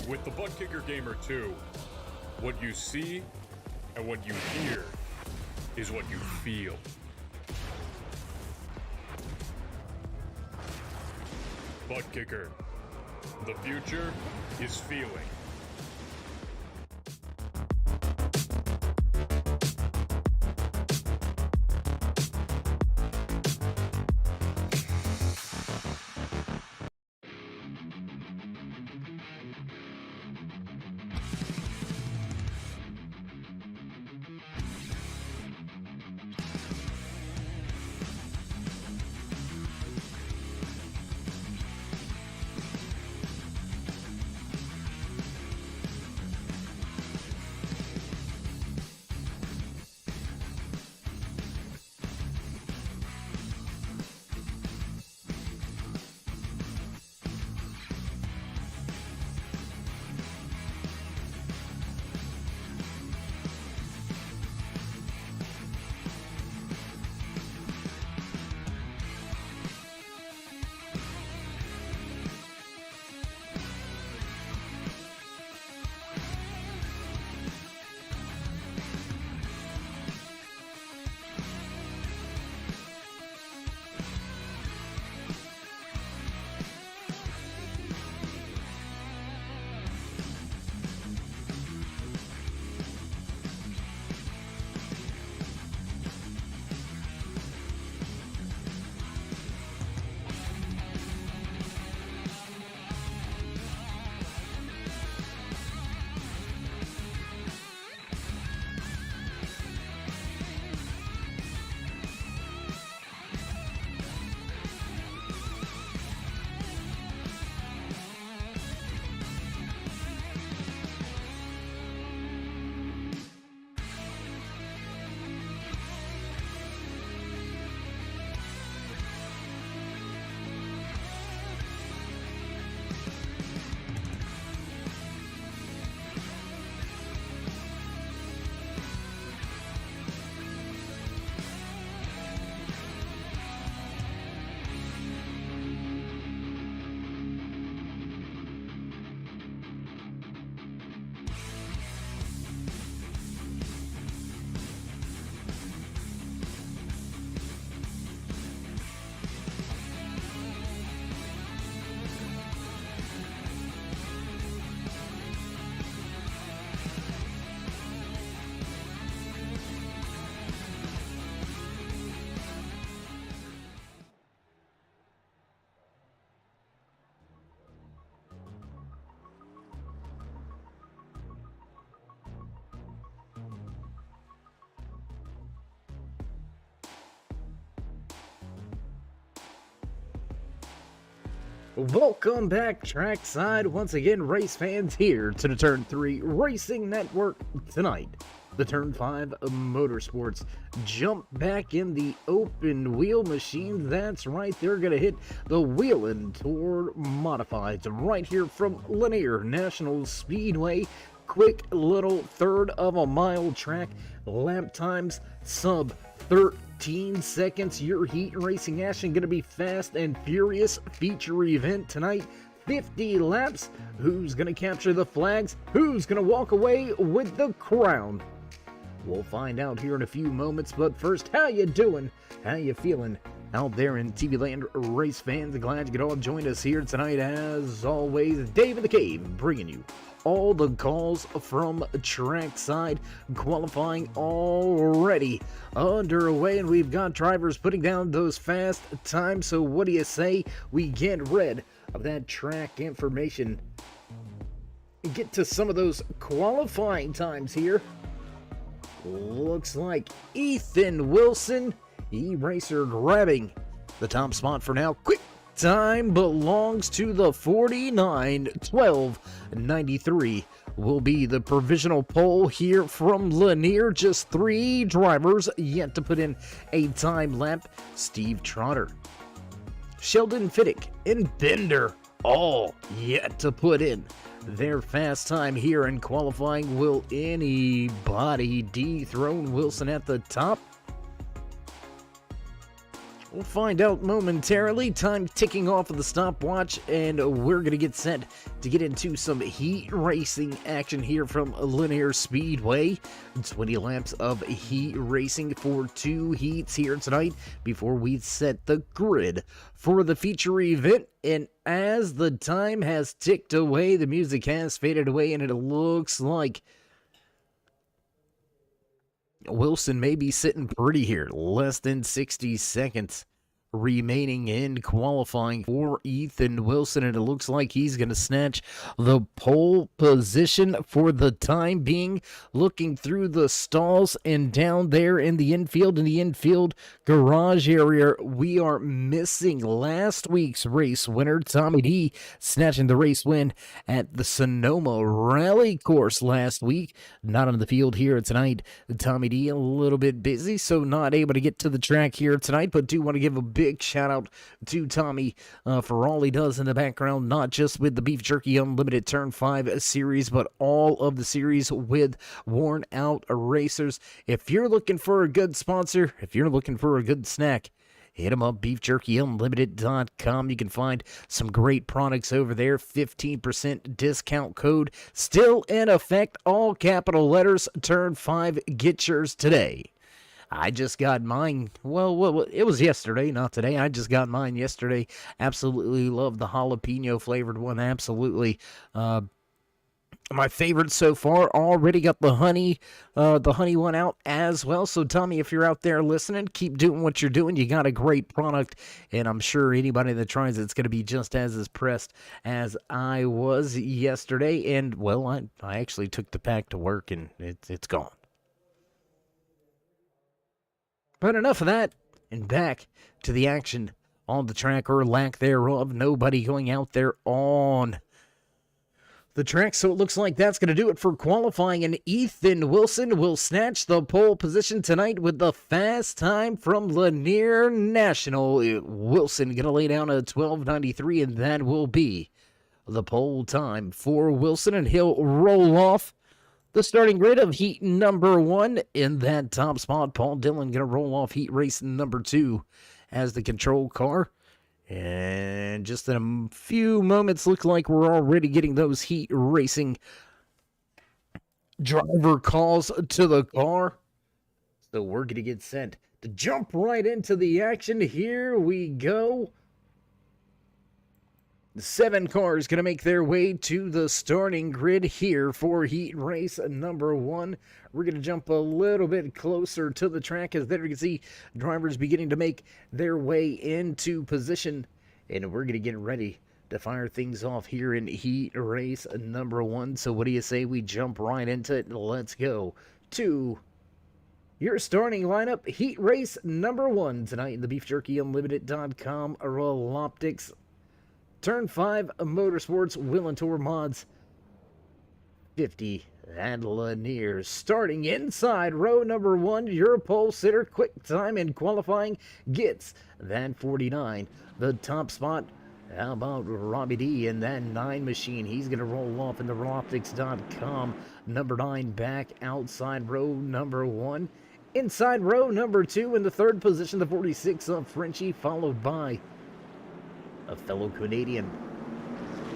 With the Butt Kicker Gamer 2, what you see and what you hear is what you feel. Butt Kicker. The future is feeling. Welcome back trackside once again, race fans, here to the Turn 3 Racing Network. Tonight, the Turn 5 Motorsports jump back in the open wheel machines. That's right, they're going to hit the Wheelin' Tour Modifieds right here from Lanier National Speedway. Quick little third of a mile track, lap times sub 13 seconds. Your heat racing action going to be fast and furious. Feature event tonight, 50 laps. Who's going to capture the flags? Who's going to walk away with the crown? We'll find out here in a few moments, but first, how you doing? How you feeling out there in TV land, race fans? Glad you could all join us here tonight. As always, Dave in the Cave bringing you all the calls from trackside. Qualifying already underway, and we've got drivers putting down those fast times. So what do you say we get rid of that track information and get to some of those qualifying times here? Looks like Ethan Wilson, E-Racer, grabbing the top spot for now. Quick time belongs to the 49-12-93. Will be the provisional pole here from Lanier. Just 3 drivers yet to put in a time lap. Steve Trotter, Sheldon Fiddick, and Bender all yet to put in their fast time here in qualifying. Will anybody dethrone Wilson at the top? We'll find out momentarily. Time ticking off of the stopwatch, and we're going to get set to get into some heat racing action here from Linear Speedway. 20 laps of heat racing for 2 heats here tonight before we set the grid for the feature event. And as the time has ticked away, the music has faded away, and it looks like Wilson may be sitting pretty here. Less than 60 seconds remaining in qualifying for Ethan Wilson, and it looks like he's going to snatch the pole position for the time being. Looking through the stalls and down there in the infield garage area, we are missing last week's race winner, Tommy D, snatching the race win at the Sonoma Rally Course last week. Not on the field here tonight. Tommy D a little bit busy, so not able to get to the track here tonight, but do want to give a big shout out to Tommy for all he does in the background, not just with the Beef Jerky Unlimited Turn 5 series, but all of the series with Worn Out Racers. If you're looking for a good sponsor, if you're looking for a good snack, hit them up, beefjerkyunlimited.com. You can find some great products over there. 15% discount code still in effect. All capital letters, Turn 5. Get yours today. I just got mine. Well, it was yesterday, not today. I just got mine yesterday. Absolutely love the jalapeno flavored one. Absolutely. My favorite so far. Already got the honey one out as well. So Tommy, if you're out there listening, keep doing what you're doing. You got a great product, and I'm sure anybody that tries it's going to be just as impressed as I was yesterday. And well, I actually took the pack to work, and it's gone. But enough of that, and back to the action on the track, or lack thereof. Nobody going out there on the track, so it looks like that's going to do it for qualifying, and Ethan Wilson will snatch the pole position tonight with the fast time from Lanier National. Wilson going to lay down a 12:93, and that will be the pole time for Wilson, and he'll roll off the starting grid of heat number 1 in that top spot. Paul Dillon going to roll off heat race number 2 as the control car. And just in a few moments, look like we're already getting those heat racing driver calls to the car. So we're going to get sent to jump right into the action. Here we go. 7 cars going to make their way to the starting grid here for heat race number 1. We're going to jump a little bit closer to the track, as there you can see drivers beginning to make their way into position. And we're going to get ready to fire things off here in heat race number 1. So what do you say we jump right into it? Let's go to your starting lineup. Heat race number 1 tonight in the BeefJerkyUnlimited.com Reloptix Turn 5 Motorsports Will and Tour Mods 50 and Lanier. Starting inside row number 1, your pole sitter, quick time in qualifying, gets that 49. The top spot, how about Robbie D in that 9 machine? He's going to roll off in the Reloptix.com. Number 9 back outside row number 1. Inside row number 2 in the 3rd position, the 46 of Frenchie, followed by a fellow Canadian,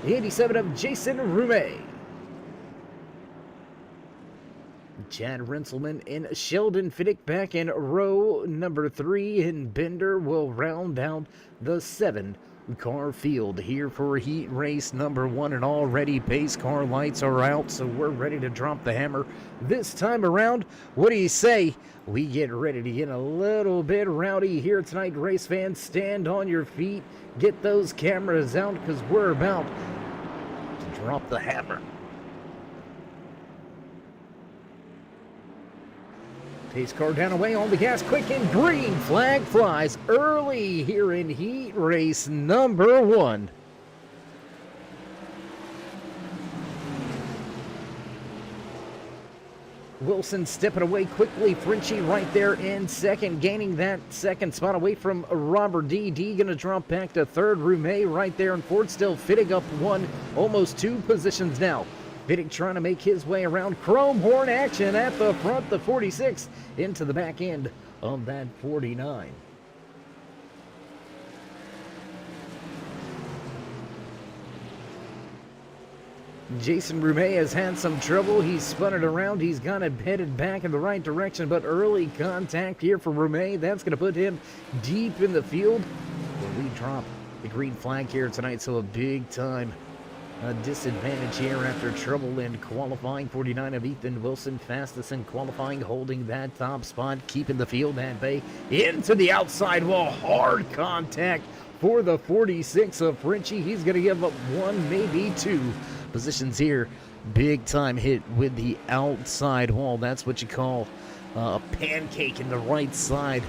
the 87 of Jason Roumet. Chad Renselman and Sheldon Fiddick back in row number 3, and Bender will round out the 7-car field here for heat race number 1. And already pace car lights are out, so we're ready to drop the hammer this time around. What do you say we get ready to get a little bit rowdy here tonight? Race fans, stand on your feet, get those cameras out, because we're about to drop the hammer. Pace car down away on the gas, quick, and green flag flies early here in heat race number 1. Wilson stepping away quickly. Frenchie right there in second, gaining that second spot away from Robert D. D going to drop back to third. Roumet right there in fourth. Still Fittig up 1, almost 2 positions now. Fittig trying to make his way around. Chrome horn action at the front. The 46 into the back end of that 49. Jason Roumet has had some trouble. He's spun it around. He's got it headed back in the right direction, but early contact here for Roumet. That's going to put him deep in the field. Where we drop the green flag here tonight, so a big time disadvantage here after trouble in qualifying. 49 of Ethan Wilson, fastest in qualifying, holding that top spot, keeping the field at bay. Into the outside wall, hard contact for the 46 of Frenchie. He's going to give up one, maybe two positions here. Big time hit with the outside wall. That's what you call a pancake in the right side.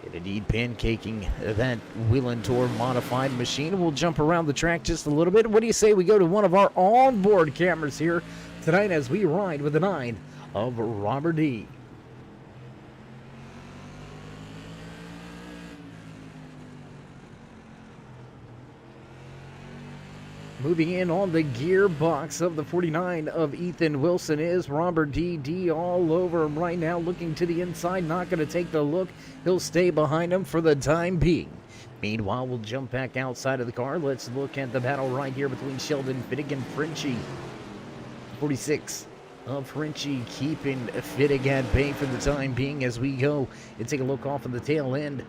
And indeed, pancaking that Wheel and Tour modified machine. We'll jump around the track just a little bit. What do you say we go to one of our onboard cameras here tonight as we ride with the 9 of Robert D. Moving in on the gearbox of the 49 of Ethan Wilson is Robert D. All over him right now, looking to the inside, not going to take the look. He'll stay behind him for the time being. Meanwhile, we'll jump back outside of the car. Let's look at the battle right here between Sheldon Fittig and Frenchie. 46 of Frenchie keeping Fittig at bay for the time being as we go and take a look off of the tail end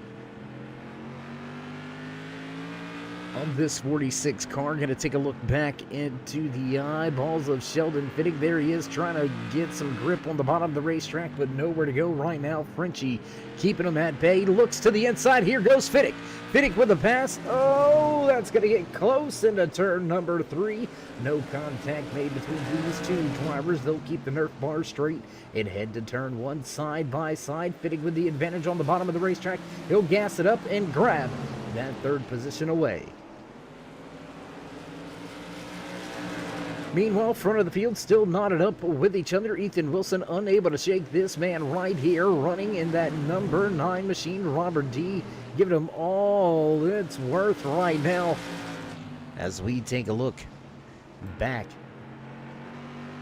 of this 46 car. Going to take a look back into the eyeballs of Sheldon Fittig. There he is, trying to get some grip on the bottom of the racetrack, but nowhere to go right now. Frenchie keeping him at bay. Looks to the inside. Here goes Fittig. Fittig with a pass. Oh, that's going to get close into turn number 3. No contact made between these two drivers. They'll keep the Nerf bar straight and head to turn 1 side by side. Fittig with the advantage on the bottom of the racetrack. He'll gas it up and grab that 3rd position away. Meanwhile, front of the field still knotted up with each other. Ethan Wilson unable to shake this man right here, running in that number 9 machine. Robert D. giving him all it's worth right now as we take a look back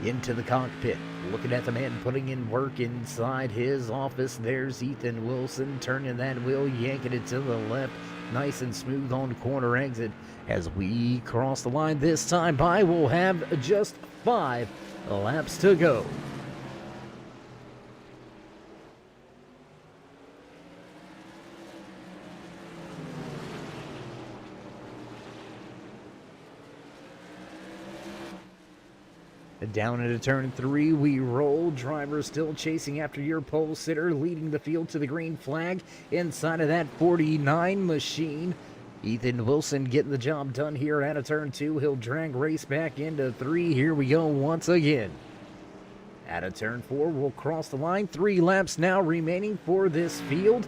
into the cockpit. Looking at the man putting in work inside his office. There's Ethan Wilson turning that wheel, yanking it to the left. Nice and smooth on corner exit. As we cross the line this time by, we'll have just 5 laps to go. Down into turn 3, we roll. Driver still chasing after your pole sitter, leading the field to the green flag inside of that 49 machine. Ethan Wilson getting the job done here out of turn 2. He'll drag race back into 3. Here we go once again. Out of turn 4, we'll cross the line. 3 laps now remaining for this field.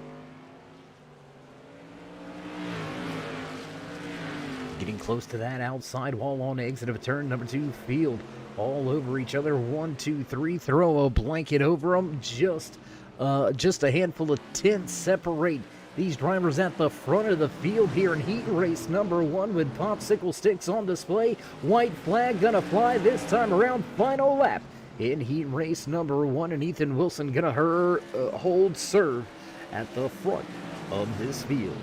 Getting close to that outside wall on exit of turn number 2 field. All over each other. 1, 2, 3. Throw a blanket over them. Just a handful of tenths separate these drivers at the front of the field here in heat race number 1 with popsicle sticks on display. White flag gonna fly this time around. Final lap in heat race number 1, and Ethan Wilson gonna hold serve at the front of this field.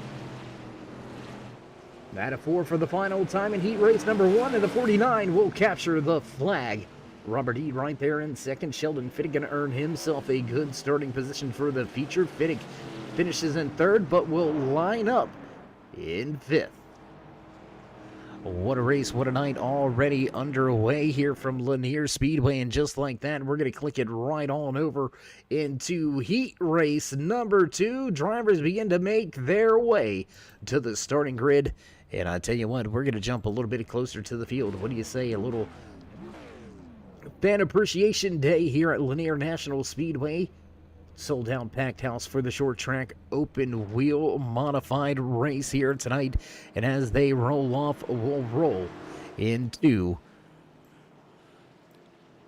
At a 4 for the final time in heat race number 1, and the 49 will capture the flag. Robert E. right there in second. Sheldon Fittig going to earn himself a good starting position for the feature. Fittig finishes in 3rd, but will line up in 5th. What a race, what a night already underway here from Lanier Speedway. And just like that, we're going to click it right on over into heat race number 2. Drivers begin to make their way to the starting grid. And I tell you what, we're going to jump a little bit closer to the field. What do you say? A little fan appreciation day here at Lanier National Speedway. Sold out packed house for the short track open wheel modified race here tonight. And as they roll off, we'll roll into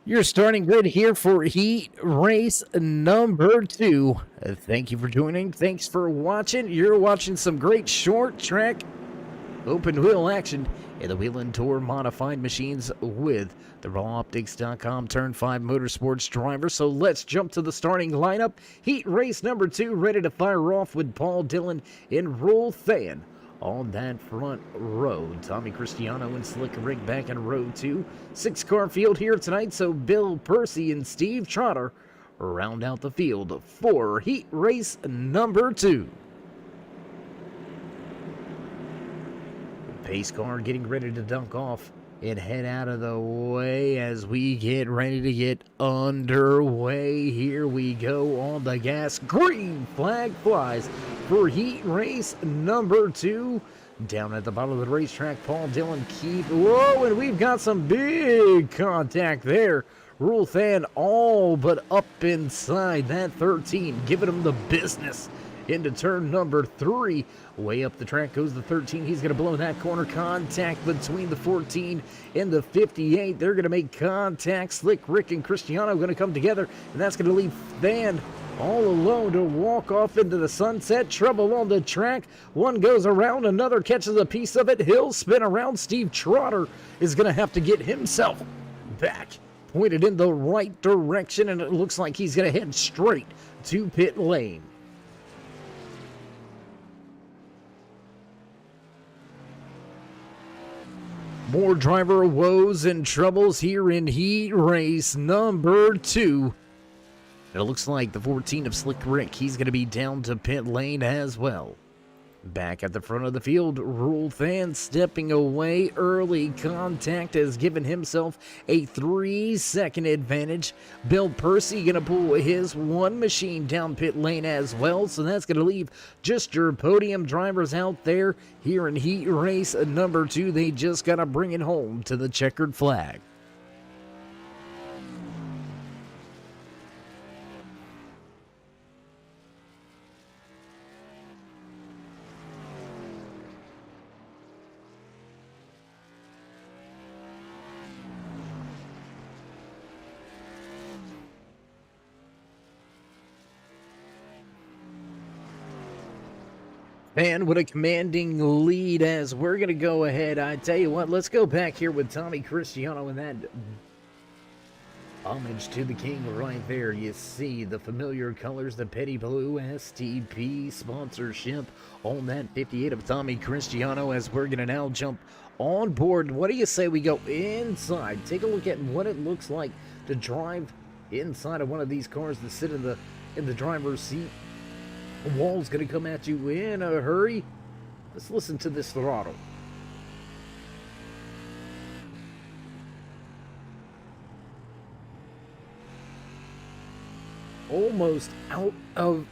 your starting grid here for heat race number 2. Thank you for joining. Thanks for watching. You're watching some great short track open wheel action in the Wheel and Tour modified machines with the Reloptix.com Turn 5 Motorsports driver. So let's jump to the starting lineup. Heat race number 2 ready to fire off with Paul Dillon and Roel Than on that front row. Tommy Cristiano and Slick Rick back in row 2. 6-car field here tonight, so Bill Percy and Steve Trotter round out the field for heat race number 2. Pace car getting ready to dunk off and head out of the way as we get ready to get underway. Here we go on the gas. Green flag flies for heat race number 2. Down at the bottom of the racetrack, Paul Dillon keep. Whoa, and we've got some big contact there. Rule fan all but up inside that 13, giving him the business into turn number 3. Way up the track goes the 13. He's going to blow that corner. Contact between the 14 and the 58. They're going to make contact. Slick Rick and Cristiano going to come together, and that's going to leave Van all alone to walk off into the sunset. Trouble on the track. One goes around, another catches a piece of it. He'll spin around. Steve Trotter is going to have to get himself back, pointed in the right direction, and it looks like he's going to head straight to pit lane. More driver woes and troubles here in heat race number 2. It looks like the 14 of Slick Rick, he's going to be down to pit lane as well. Back at the front of the field, Rule Fan stepping away. Early contact has given himself a 3-second advantage. Bill Percy going to pull his one machine down pit lane as well, so that's going to leave just your podium drivers out there here in heat race number 2. They just got to bring it home to the checkered flag. And with a commanding lead as we're going to go ahead. I tell you what, let's go back here with Tommy Cristiano and that homage to the king right there. You see the familiar colors, the Petty Blue STP sponsorship on that 58 of Tommy Cristiano as we're going to now jump on board. What do you say we go inside? Take a look at what it looks like to drive inside of one of these cars to sit in the driver's seat. The wall's going to come at you in a hurry. Let's listen to this throttle. Almost out of,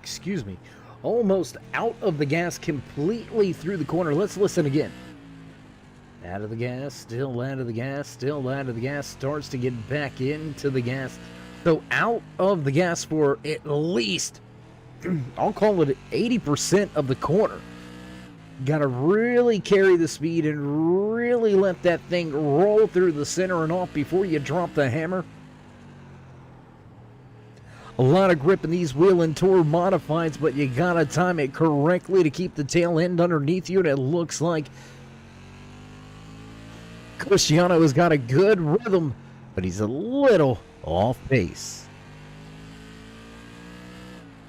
excuse me, almost out of the gas, completely through the corner. Let's listen again. Out of the gas, still out of the gas, still out of the gas, starts to get back into the gas. So out of the gas for at least, I'll call it 80% of the corner. Got to really carry the speed and really let that thing roll through the center and off before you drop the hammer. A lot of grip in these wheel and tour modifieds, but you got to time it correctly to keep the tail end underneath you. And it looks like Cristiano has got a good rhythm, but he's a little off pace.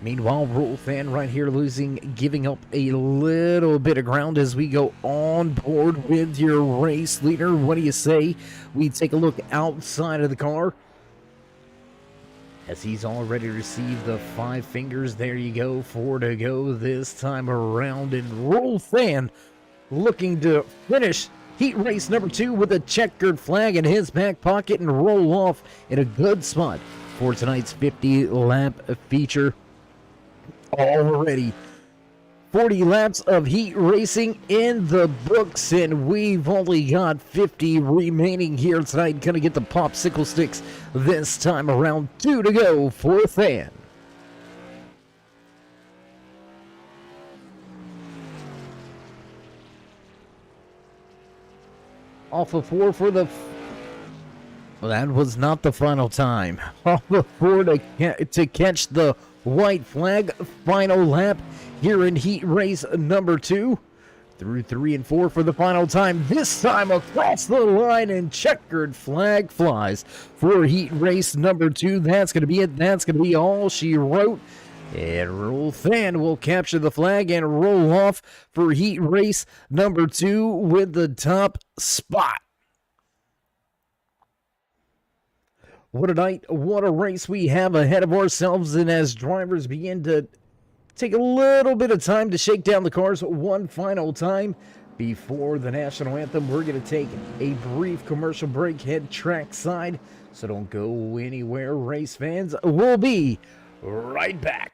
Meanwhile, Rule Fan right here giving up a little bit of ground as we go on board with your race leader. What do you say we take a look outside of the car? As he's already received the 5 fingers. There you go, 4 to go this time around. And Rule Fan looking to finish heat race number 2 with a checkered flag in his back pocket and roll off in a good spot for tonight's 50-lap feature. Already 40 laps of heat racing in the books, and we've only got 50 remaining here tonight. Gonna get the popsicle sticks this time around. 2 to go for Fan. Off of 4 for the... Well, that was not the final time. Off of 4 to catch the white flag. Final lap here in heat race number 2. Through 3 and 4 for the final time. This time across the line, and checkered flag flies for heat race number 2. That's going to be it. That's going to be all she wrote. And Rolf will capture the flag and roll off for heat race number 2 with the top spot. What a night, what a race we have ahead of ourselves, and as drivers begin to take a little bit of time to shake down the cars one final time before the national anthem, we're going to take a brief commercial break, head trackside, so don't go anywhere, race fans. We'll be right back.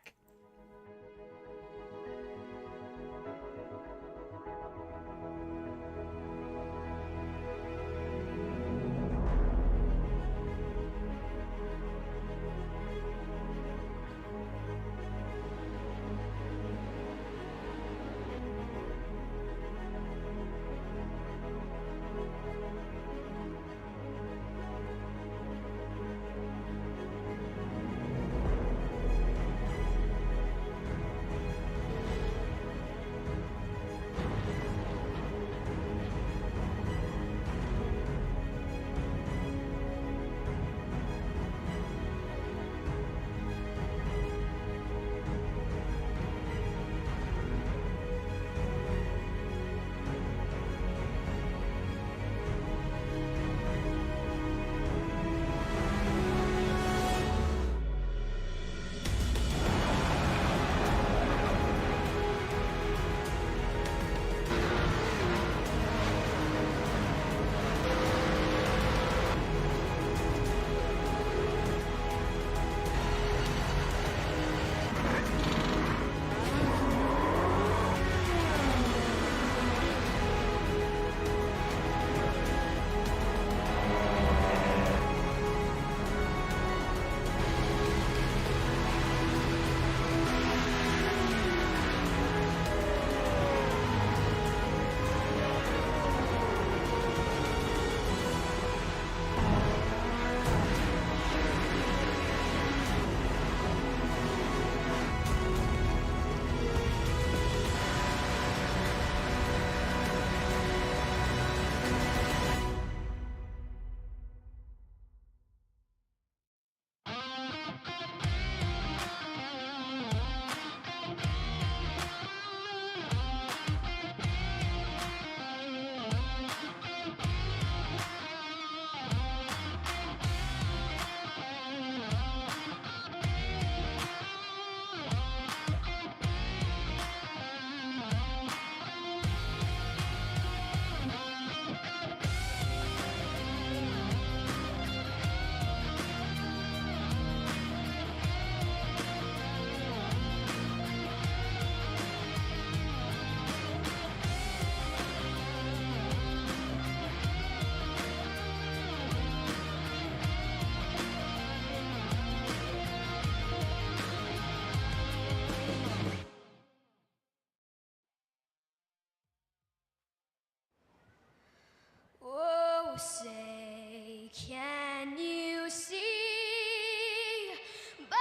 Oh, say, can you see by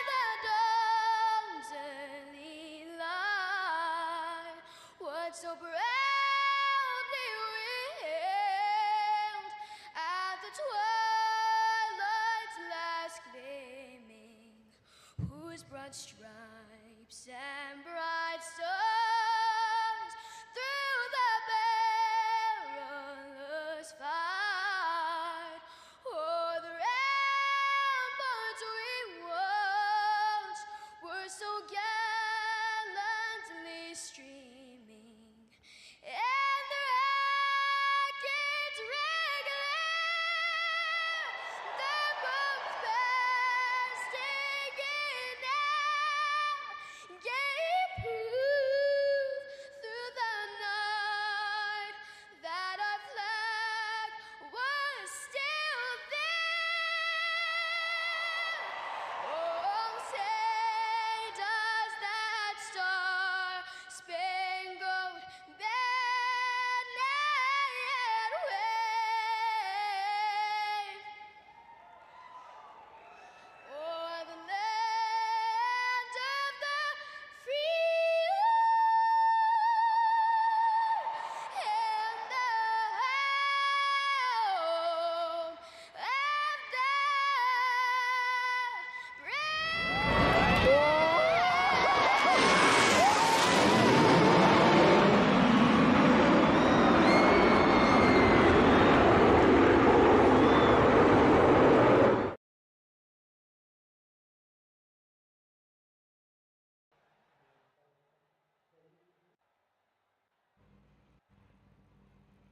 the dawn's early light what so proudly wailed at the twilight's last gleaming, whose broad stripes and bright stars through the perilous fight o'er the ramparts we watched were so gallantly streaming, and the rackets regular, the bombs bursting in air, gave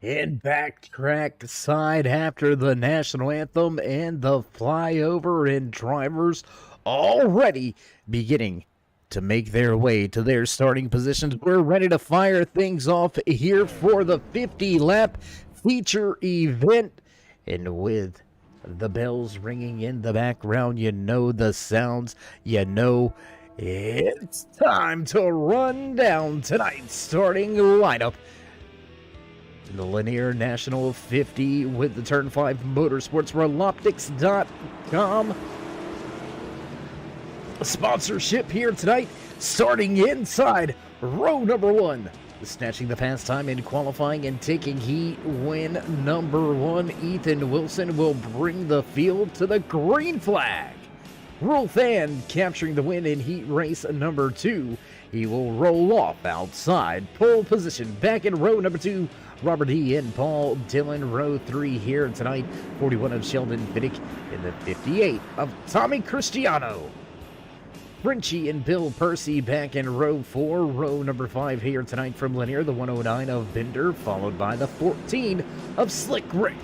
And back track side after the national anthem and the flyover, and drivers already beginning to make their way to their starting positions. We're ready to fire things off here for the 50-lap feature event. And with the bells ringing in the background, you know the sounds, you know it's time to run down tonight's starting lineup. The Linear National 50 with the Turn 5 Motorsports, Reloptix.com sponsorship here tonight. Starting inside row number 1, snatching the fast time in qualifying and taking heat win number 1, Ethan Wilson will bring the field to the green flag. Rolf Fan capturing the win in heat race number 2. He will roll off outside pole position. Back in row number 2, Robert E. and Paul Dillon. Row 3 here tonight, 41 of Sheldon Fiddick in the 58 of Tommy Cristiano. Frenchie and Bill Percy back in row 4. Row number 5 here tonight from Linear, the 109 of Bender, followed by the 14 of Slick Rick.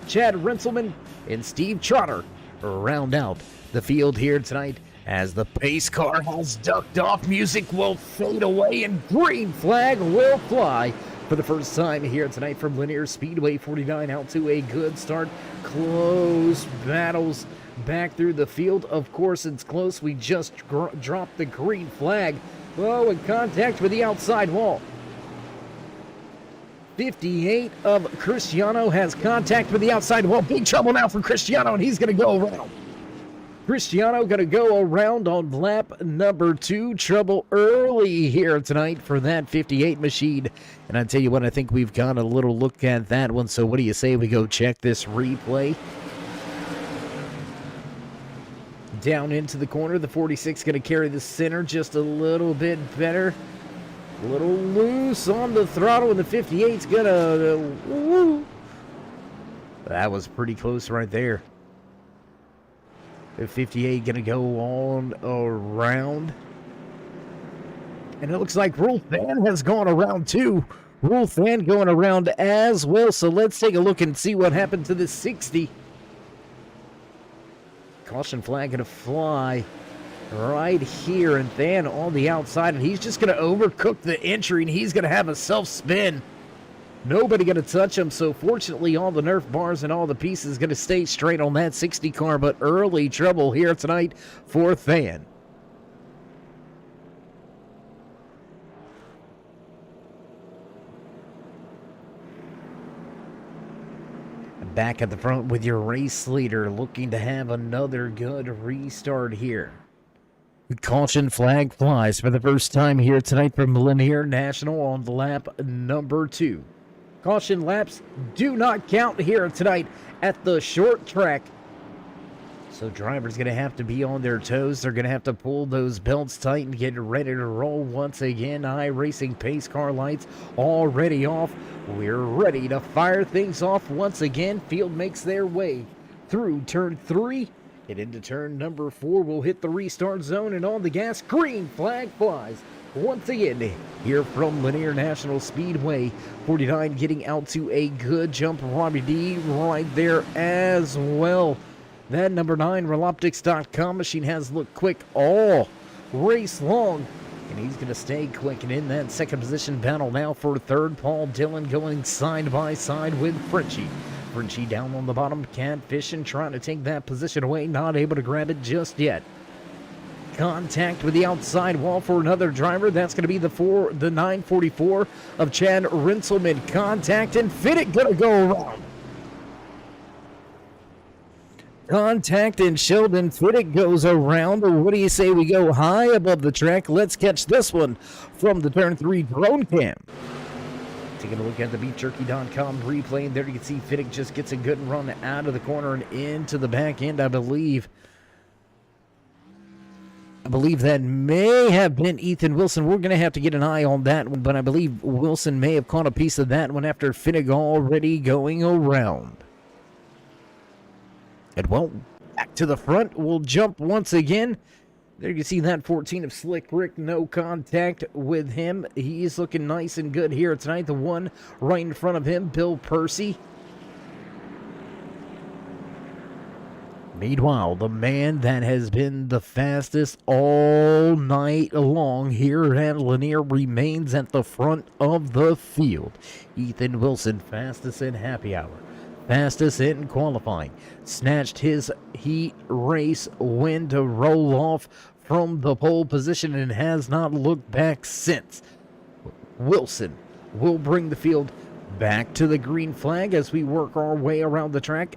Chad Renselman and Steve Trotter round out the field here tonight as the pace car has ducked off. Music will fade away and green flag will fly for the first time here tonight from Linear Speedway 49 out to a good start. Close battles back through the field. Of course, it's close. We just dropped the green flag. Oh, in contact with the outside wall. 58 of Cristiano has contact with the outside wall. Big trouble now for Cristiano, and he's going to go around. Cristiano going to go around on lap number 2. Trouble early here tonight for that 58 machine. And I tell you what, I think we've got a little look at that one. So what do you say we go check this replay? Down into the corner. The 46 going to carry the center just a little bit better. A little loose on the throttle, and the 58's going to... woo. That was pretty close right there. The 58 going to go on around. And it looks like Rolf Fan has gone around too. Rolf Fan going around as well. So let's take a look and see what happened to this 60. Caution flag going to fly right here. And Fan on the outside. And he's just going to overcook the entry. And he's going to have a self-spin. Nobody going to touch him, so fortunately all the Nerf bars and all the pieces going to stay straight on that 60 car, but early trouble here tonight for Fan. Back at the front with your race leader, looking to have another good restart here. Caution flag flies for the first time here tonight from Linear National on lap number 2. Caution laps do not count here tonight at the short track. So drivers going to have to be on their toes. They're going to have to pull those belts tight and get ready to roll once again. iRacing pace car lights already off. We're ready to fire things off once again. Field makes their way through turn 3 and into turn number 4. We'll hit the restart zone and on the gas. Green flag flies. Once again, here from Linear National Speedway, 49 getting out to a good jump. Robbie D right there as well. That number 9 Reloptix.com machine has looked quick all race long. And he's going to stay quick. And in that second position battle now for third, Paul Dillon going side by side with Frenchie. Frenchie down on the bottom, catfishing, trying to take that position away. Not able to grab it just yet. Contact with the outside wall for another driver. That's going to be the 944 of Chad Renselman. Contact and Fiddick going to go around. Contact and Sheldon Fiddick goes around. What do you say we go high above the track? Let's catch this one from the turn 3 drone cam. Taking a look at the BeatJerky.com replay, and there you can see Fiddick just gets a good run out of the corner and into the back end, I believe. I believe that may have been Ethan Wilson. We're going to have to get an eye on that one, but I believe Wilson may have caught a piece of that one after Fiddick already going around. And well, back to the front. We'll jump once again. There you can see that 14 of Slick Rick, no contact with him. He's looking nice and good here tonight. The one right in front of him, Bill Percy. Meanwhile, the man that has been the fastest all night long here at Lanier remains at the front of the field. Ethan Wilson, fastest in happy hour, fastest in qualifying, snatched his heat race win to roll off from the pole position and has not looked back since. Wilson will bring the field back to the green flag as we work our way around the track.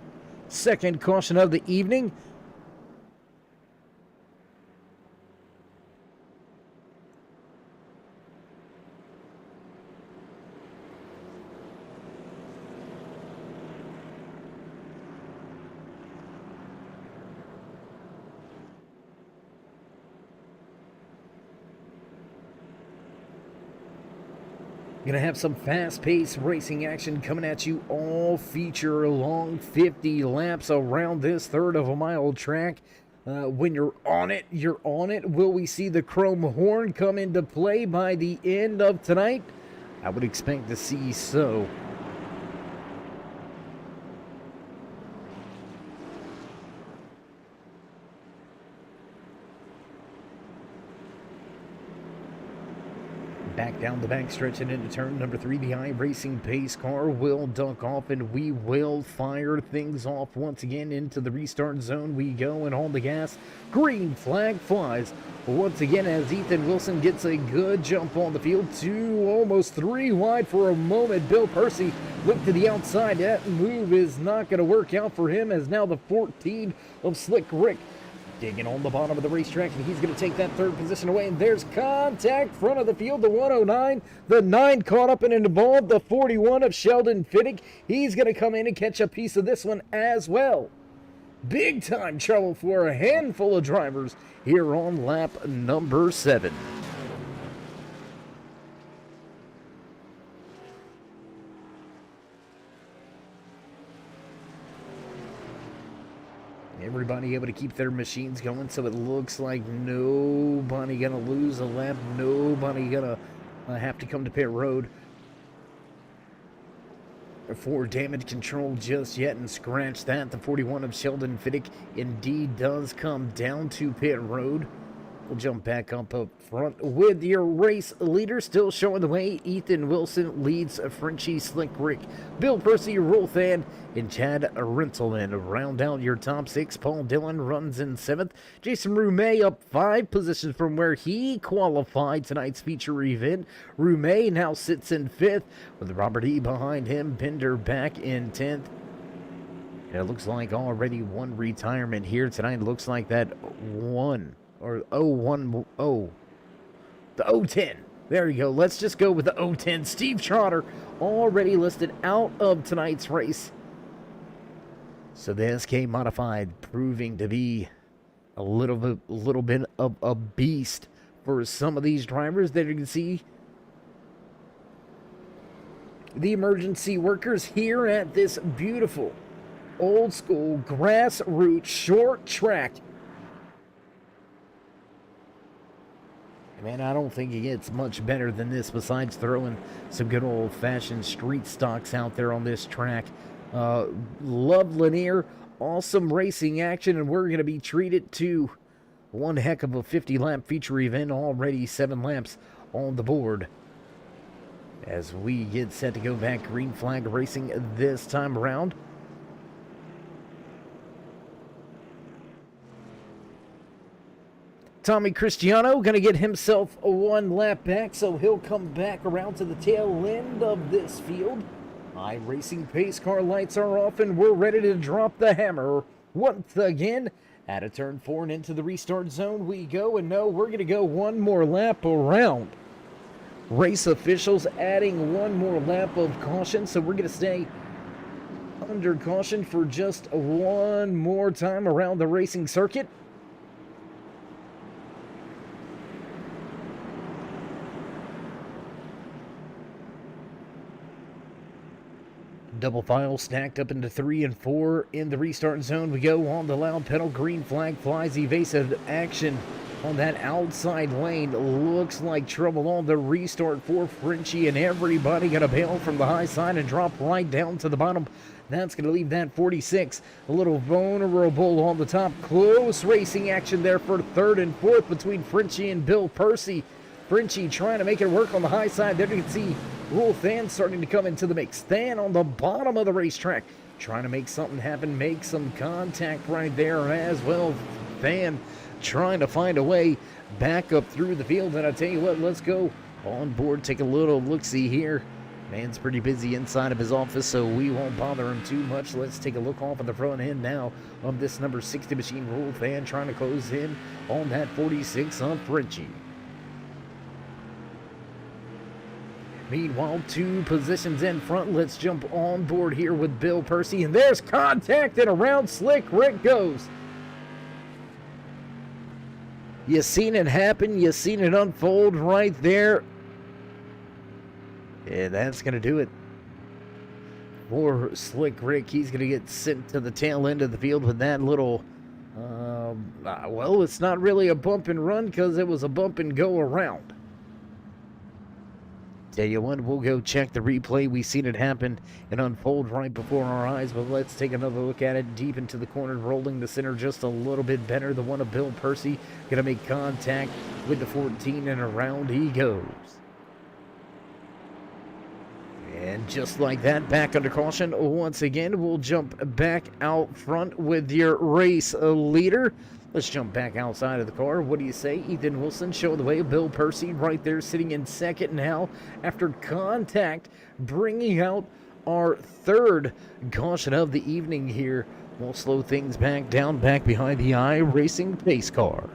Second caution of the evening. Gonna have some fast-paced racing action coming at you all feature long 50 laps around this third of a mile track. When you're on it, you're on it. Will we see the chrome horn come into play by the end of tonight? I would expect to see so. Back down the backstretch and into turn number 3, the iRacing pace car will dunk off and we will fire things off once again. Into the restart zone we go and on the gas. Green flag flies once again as Ethan Wilson gets a good jump on the field. 2, almost 3 wide for a moment. Bill Percy looked to the outside. That move is not going to work out for him as now the 14 of Slick Rick digging on the bottom of the racetrack, and he's going to take that third position away, and there's contact front of the field. The 109, the 9 caught up and involved, the 41 of Sheldon Fiddick. He's going to come in and catch a piece of this one as well. Big time trouble for a handful of drivers here on lap number 7. Everybody able to keep their machines going, so it looks like nobody gonna lose a lap, nobody gonna have to come to pit road for damage control just yet, and scratch that. The 41 of Sheldon Fiddick indeed does come down to pit road. We'll jump back up front with your race leader still showing the way. Ethan Wilson leads Frenchie Slick Rick, Bill Percy, Rolthan, and Chad Rentelin round out your top 6. Paul Dillon runs in 7th. Jason Roumet up 5 positions from where he qualified tonight's feature event. Roumet now sits in 5th with Robert E. behind him. Bender back in 10th. And it looks like already one retirement here tonight. It looks like that one. Or 010. The 010. There you go. Let's just go with the 010. Steve Trotter already listed out of tonight's race. So the SK Modified proving to be a little bit of a beast for some of these drivers. That you can see the emergency workers here at this beautiful old school grassroots short track. Man, I don't think it gets much better than this besides throwing some good old-fashioned street stocks out there on this track. Love Lanier, awesome racing action, and we're going to be treated to one heck of a 50-lap feature event. Already 7 laps on the board as we get set to go back green flag racing this time around. Tommy Cristiano going to get himself a 1 lap back, so he'll come back around to the tail end of this field. iRacing pace car lights are off, and we're ready to drop the hammer once again. Out of turn 4 and into the restart zone we go, and no, we're going to go 1 more lap around. Race officials adding 1 more lap of caution, so we're going to stay under caution for just 1 more time around the racing circuit. Double file stacked up into 3 and 4 in the restart zone. We go on the loud pedal. Green flag flies. Evasive action on that outside lane. Looks like trouble on the restart for Frenchie, and everybody going to bail from the high side and drop right down to the bottom. That's going to leave that 46 a little vulnerable on the top. Close racing action there for 3rd and 4th between Frenchie and Bill Percy. Frenchie trying to make it work on the high side. There you can see Rule Than starting to come into the mix. Than on the bottom of the racetrack, trying to make something happen, make some contact right there as well. Than trying to find a way back up through the field. And I tell you what, let's go on board, take a little look-see here. Man's pretty busy inside of his office, so we won't bother him too much. Let's take a look off at the front end now of this number 60 machine. Rule Than trying to close in on that 46 on Frenchie. Meanwhile, 2 positions in front. Let's jump on board here with Bill Percy. And there's contact, and around Slick Rick goes. You seen it happen. You seen it unfold right there. And that's going to do it for Slick Rick. He's going to get sent to the tail end of the field with that little, well, it's not really a bump and run because it was a bump and go around. Tell you what, we'll go check the replay. We seen it happen and unfold right before our eyes, but let's take another look at it. Deep into the corner, rolling the center just a little bit better. The one of Bill Percy going to make contact with the 14, and around he goes. And just like that, back under caution once again. We'll jump back out front with your race leader. Let's jump back outside of the car. What do you say? Ethan Wilson showing the way. Bill Percy right there sitting in second now after contact, bringing out our 3rd caution of the evening here. We'll slow things back down, back behind the iRacing pace car.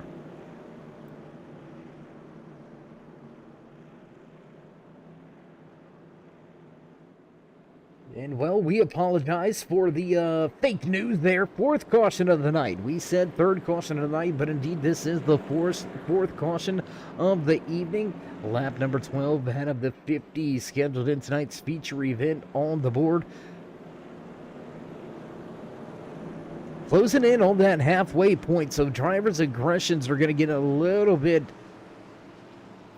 And, well, we apologize for the fake news there. 4th caution of the night. We said 3rd caution of the night, but indeed this is the 4th caution of the evening. Lap number 12 out of the 50 scheduled in tonight's feature event on the board. Closing in on that halfway point, so drivers' aggressions are going to get a little bit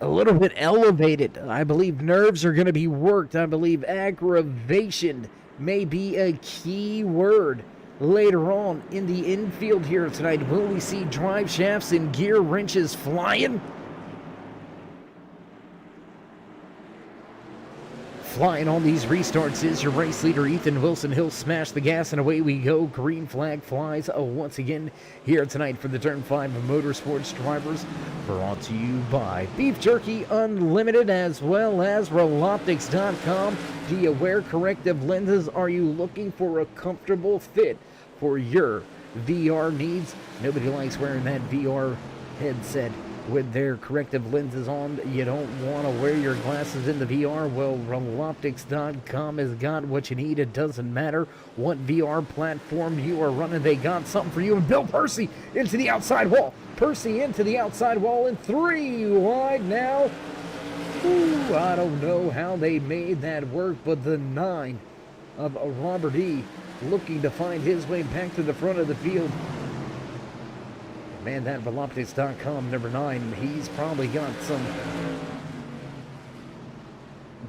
elevated. I believe nerves are going to be worked. I believe aggravation may be a key word later on in the infield here tonight. Will we see drive shafts and gear wrenches flying? Flying on these restarts is your race leader, Ethan Wilson. He'll smash the gas, and away we go. Green flag flies once again here tonight for the Turn 5 Motorsports drivers. Brought to you by Beef Jerky Unlimited, as well as Reloptix.com. Do you wear corrective lenses? Are you looking for a comfortable fit for your VR needs? Nobody likes wearing that VR headset with their corrective lenses on. You don't want to wear your glasses in the VR? Well, Reloptix.com has got what you need. It doesn't matter what VR platform you are running, they got something for you. And Bill Percy into the outside wall. Percy into the outside wall, and 3 wide now. Ooh, I don't know how they made that work, but the 9 of Robert E. looking to find his way back to the front of the field. Man, that Reloptix.com number 9, he's probably got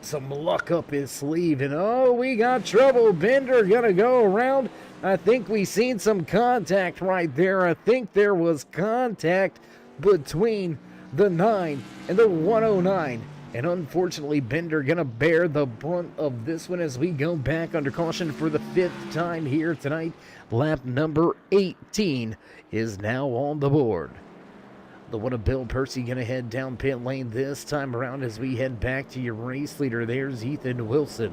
some luck up his sleeve. And oh, we got trouble. Bender gonna go around. I think we seen some contact right there. I think there was contact between the 9 and the 109. And unfortunately, Bender gonna bear the brunt of this one as we go back under caution for the 5th time here tonight. Lap number 18 is now on the board. The one of Bill Percy gonna head down pit lane this time around as we head back to your race leader. There's Ethan Wilson.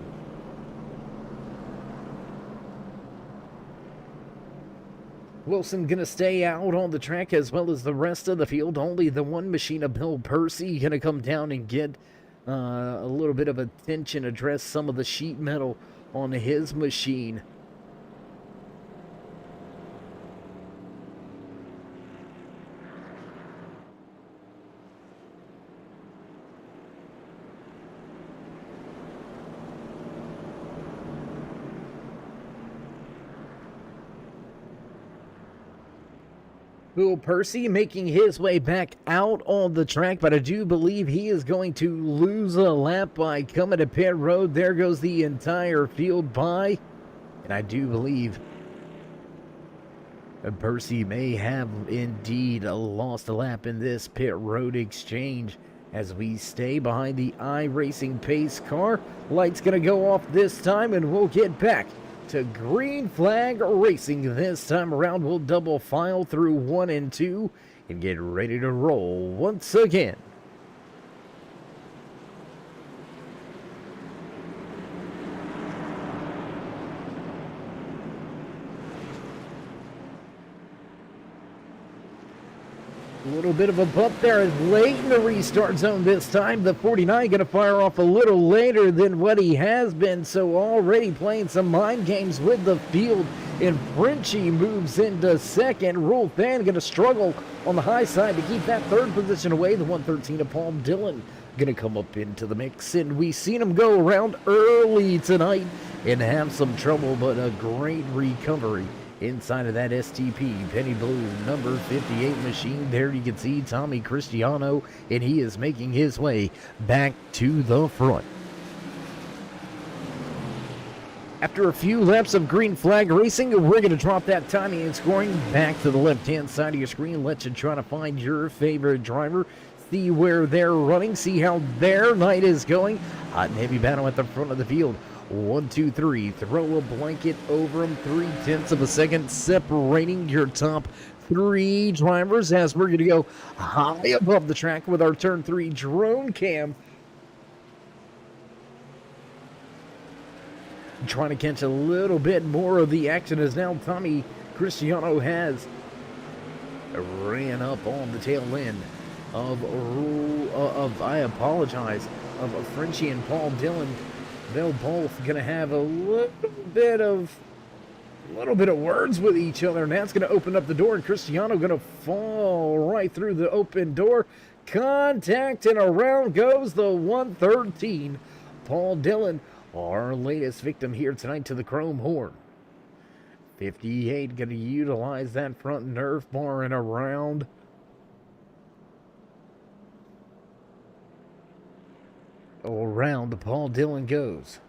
Wilson gonna stay out on the track as well as the rest of the field. Only the one machine of Bill Percy gonna come down and get a little bit of attention, address some of the sheet metal on his machine. Will Percy making his way back out on the track, but I do believe he is going to lose a lap by coming to pit road. There goes the entire field by, and I do believe Percy may have indeed lost a lap in this pit road exchange as we stay behind the iRacing pace car. Light's going to go off this time, and we'll get back to green flag racing. This time around, we'll double file through 1 and 2 and get ready to roll once again. A little bit of a bump there, late in the restart zone this time. The 49 going to fire off a little later than what he has been, so already playing some mind games with the field. And Frenchie moves into second. Rule Fan going to struggle on the high side to keep that third position away. The 113 of Paul Dillon going to come up into the mix, and we seen him go around early tonight and have some trouble, but a great recovery inside of that STP. Penny Blue, number 58 machine. There you can see Tommy Cristiano, and he is making his way back to the front. After a few laps of green flag racing, we're going to drop that timing and scoring back to the left-hand side of your screen. Let you try to find your favorite driver, see where they're running, see how their night is going. Hot and heavy battle at the front of the field. 1, 2, 3. Throw a blanket over them. 0.3 of a second separating your top 3 drivers as we're going to go high above the track with our turn 3 drone cam. Trying to catch a little bit more of the action as now Tommy Cristiano has ran up on the tail end of Frenchie and Paul Dillon. They'll both gonna have a little bit of words with each other, and that's gonna open up the door, and Cristiano gonna fall right through the open door. Contact, and around goes the 113. Paul Dillon, our latest victim here tonight to the chrome horn. 58 gonna utilize that front nerf bar and around. Around Paul Dillon goes.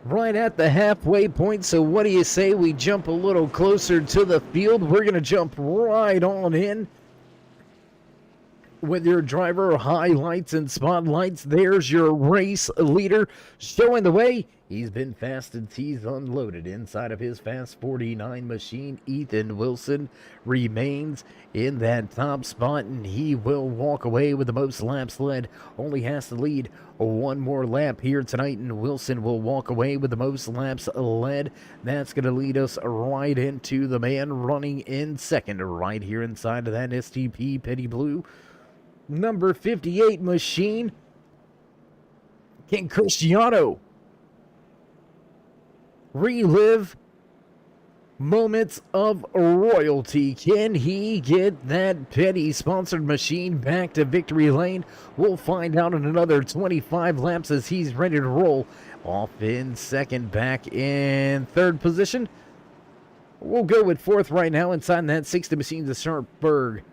Right at the halfway point, so what do you say we jump a little closer to the field? We're going to jump right on in with your driver highlights and spotlights. There's your race leader showing the way. He's been fast and he's unloaded inside of his Fast 49 machine. Ethan Wilson remains in that top spot, and he will walk away with the most laps led. Only has to lead one more lap here tonight, and Wilson will walk away with the most laps led. That's going to lead us right into the man running in second, right here inside of that STP Petty Blue. Number 58 machine. Can Cristiano relive moments of royalty? Can he get that Petty sponsored machine back to victory lane? We'll find out in another 25 laps as he's ready to roll. Off in second, back in third position. We'll go with fourth right now inside that 60 machines of Sharpsburg.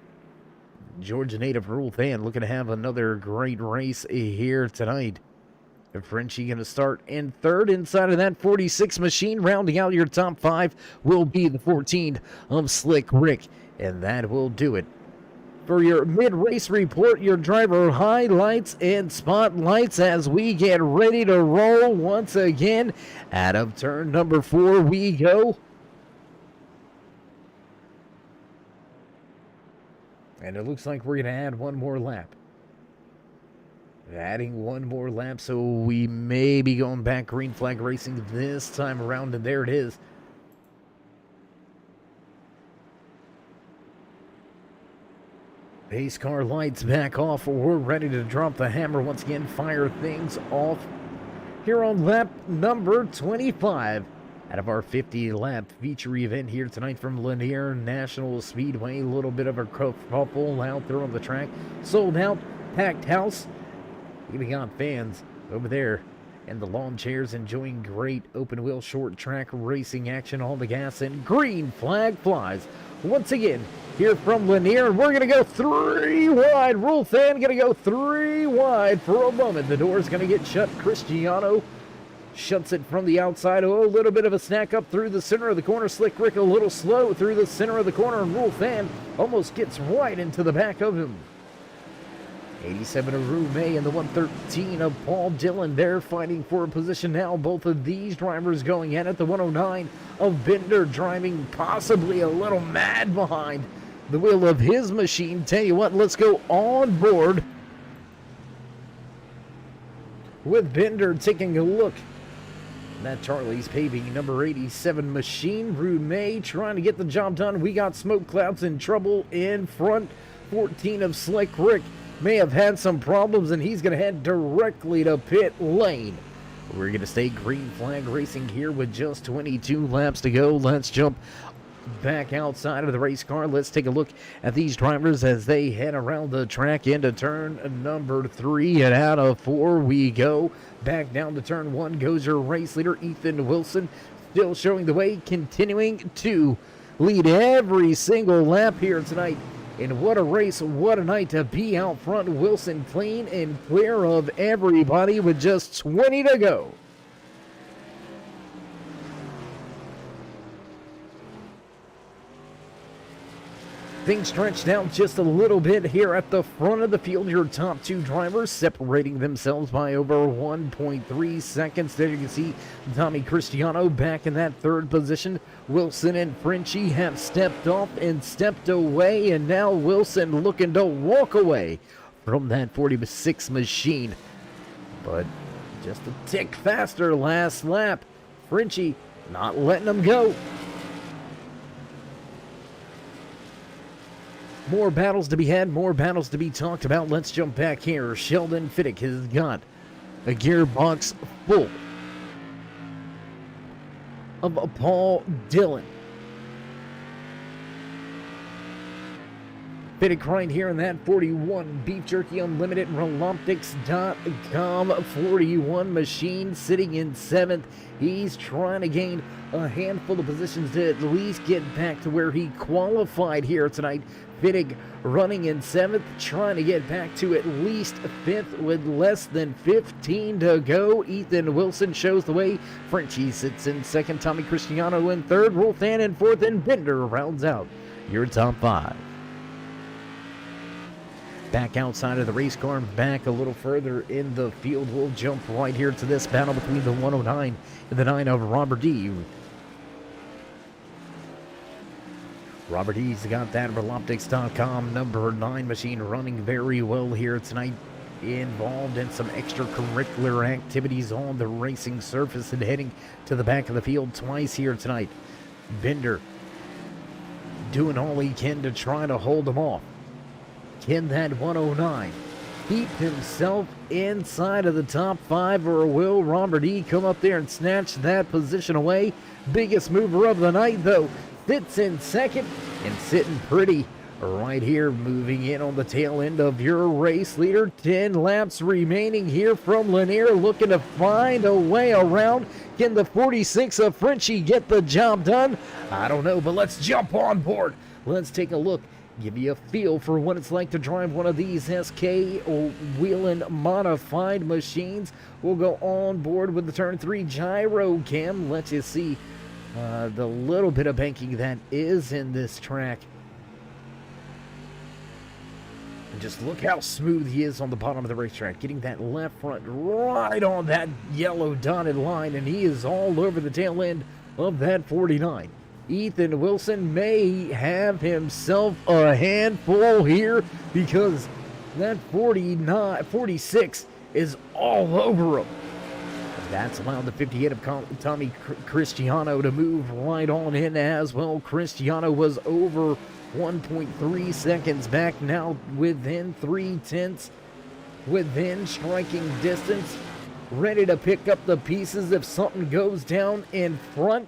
Georgia native Rule Fan looking to have another great race here tonight. Frenchie going to start in third inside of that 46 machine. Rounding out your top 5 will be the 14 of Slick Rick, and that will do it for your mid-race report, your driver highlights and spotlights as we get ready to roll once again. Out of turn number 4 we go. And it looks like we're going to add one more lap. Adding one more lap, so we may be going back green flag racing this time around, and there it is. Pace car lights back off. We're ready to drop the hammer once again, fire things off here on lap number 25 out of our 50-lap feature event here tonight from Lanier National Speedway. A little bit of a kerfuffle out there on the track. Sold out, packed house. We got fans over there. And the lawn chairs enjoying great open wheel short track racing action on the gas, and green flag flies once again here from Lanier, and we're going to go 3 wide. Rule fan going to go 3 wide for a moment. The door's going to get shut. Cristiano shuts it from the outside. Oh, a little bit of a snack up through the center of the corner. Slick Rick a little slow through the center of the corner, and Rule fan almost gets right into the back of him. 87 of Rue May and the 113 of Paul Dillon. They're fighting for a position now. Both of these drivers going at it. The 109 of Bender driving possibly a little mad behind the wheel of his machine. Tell you what, let's go on board with Bender taking a look. That Charlie's Paving number 87 machine. Rue May trying to get the job done. We got Smoke Clouds in trouble in front. 14 of Slick Rick may have had some problems, and he's going to head directly to pit lane. We're going to stay green flag racing here with just 22 laps to go. Let's jump back outside of the race car. Let's take a look at these drivers as they head around the track into turn number 3, and out of 4 we go. Back down to turn 1 goes your race leader, Ethan Wilson, still showing the way, continuing to lead every single lap here tonight. And what a race, what a night to be out front. Wilson clean and clear of everybody with just 20 to go. Things stretched out just a little bit here at the front of the field. Your top 2 drivers separating themselves by over 1.3 seconds. There you can see Tommy Cristiano back in that 3rd position. Wilson and Frenchie have stepped off and stepped away, and now Wilson looking to walk away from that 46 machine. But just a tick faster last lap. Frenchie not letting him go. More battles to be had, more battles to be talked about. Let's jump back here. Sheldon Fiddick has got a gearbox full of Paul Dillon. Fiddick right here in that 41 Beef Jerky Unlimited Reloptix.com 41 machine sitting in 7th. He's trying to gain a handful of positions to at least get back to where he qualified here tonight. Fiddick running in 7th, trying to get back to at least 5th with less than 15 to go. Ethan Wilson shows the way. Frenchie sits in 2nd. Tommy Cristiano in 3rd. Rolfan in 4th. And Bender rounds out your top 5. Back outside of the race car, back a little further in the field. We'll jump right here to this battle between the 109 and the 9 of Robert D. Robert D's got that Reloptix.com number 9 machine running very well here tonight. Involved in some extracurricular activities on the racing surface and heading to the back of the field twice here tonight. Bender doing all he can to try to hold him off. Can that 109 keep himself inside of the top 5, or will Robert E come up there and snatch that position away? Biggest mover of the night, though, sits in 2nd and sitting pretty right here, moving in on the tail end of your race leader. 10 laps remaining here from Lanier, looking to find a way around. Can the 46 of Frenchie get the job done? I don't know, but let's jump on board. Let's take a look. Give you a feel for what it's like to drive one of these SK Wheeling modified machines. We'll go on board with the turn 3 gyro cam. Let you see the little bit of banking that is in this track. And just look how smooth he is on the bottom of the racetrack, getting that left front right on that yellow dotted line, and he is all over the tail end of that 49. Ethan Wilson may have himself a handful here, because that 46 is all over him. That's allowed the 58 of Tommy Cristiano to move right on in as well. Cristiano was over 1.3 seconds back, now within 0.3, within striking distance, ready to pick up the pieces if something goes down in front.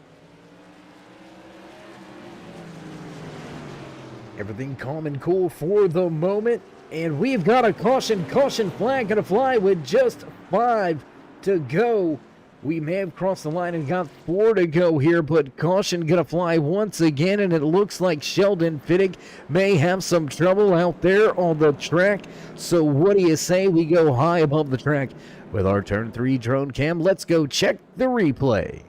Everything calm and cool for the moment, and we've got a caution flag going to fly with just 5 to go. We may have crossed the line and got 4 to go here, but caution gonna fly once again, and it looks like Sheldon Fittig may have some trouble out there on the track. So what do you say we go high above the track with our turn 3 drone cam? Let's go check the replay.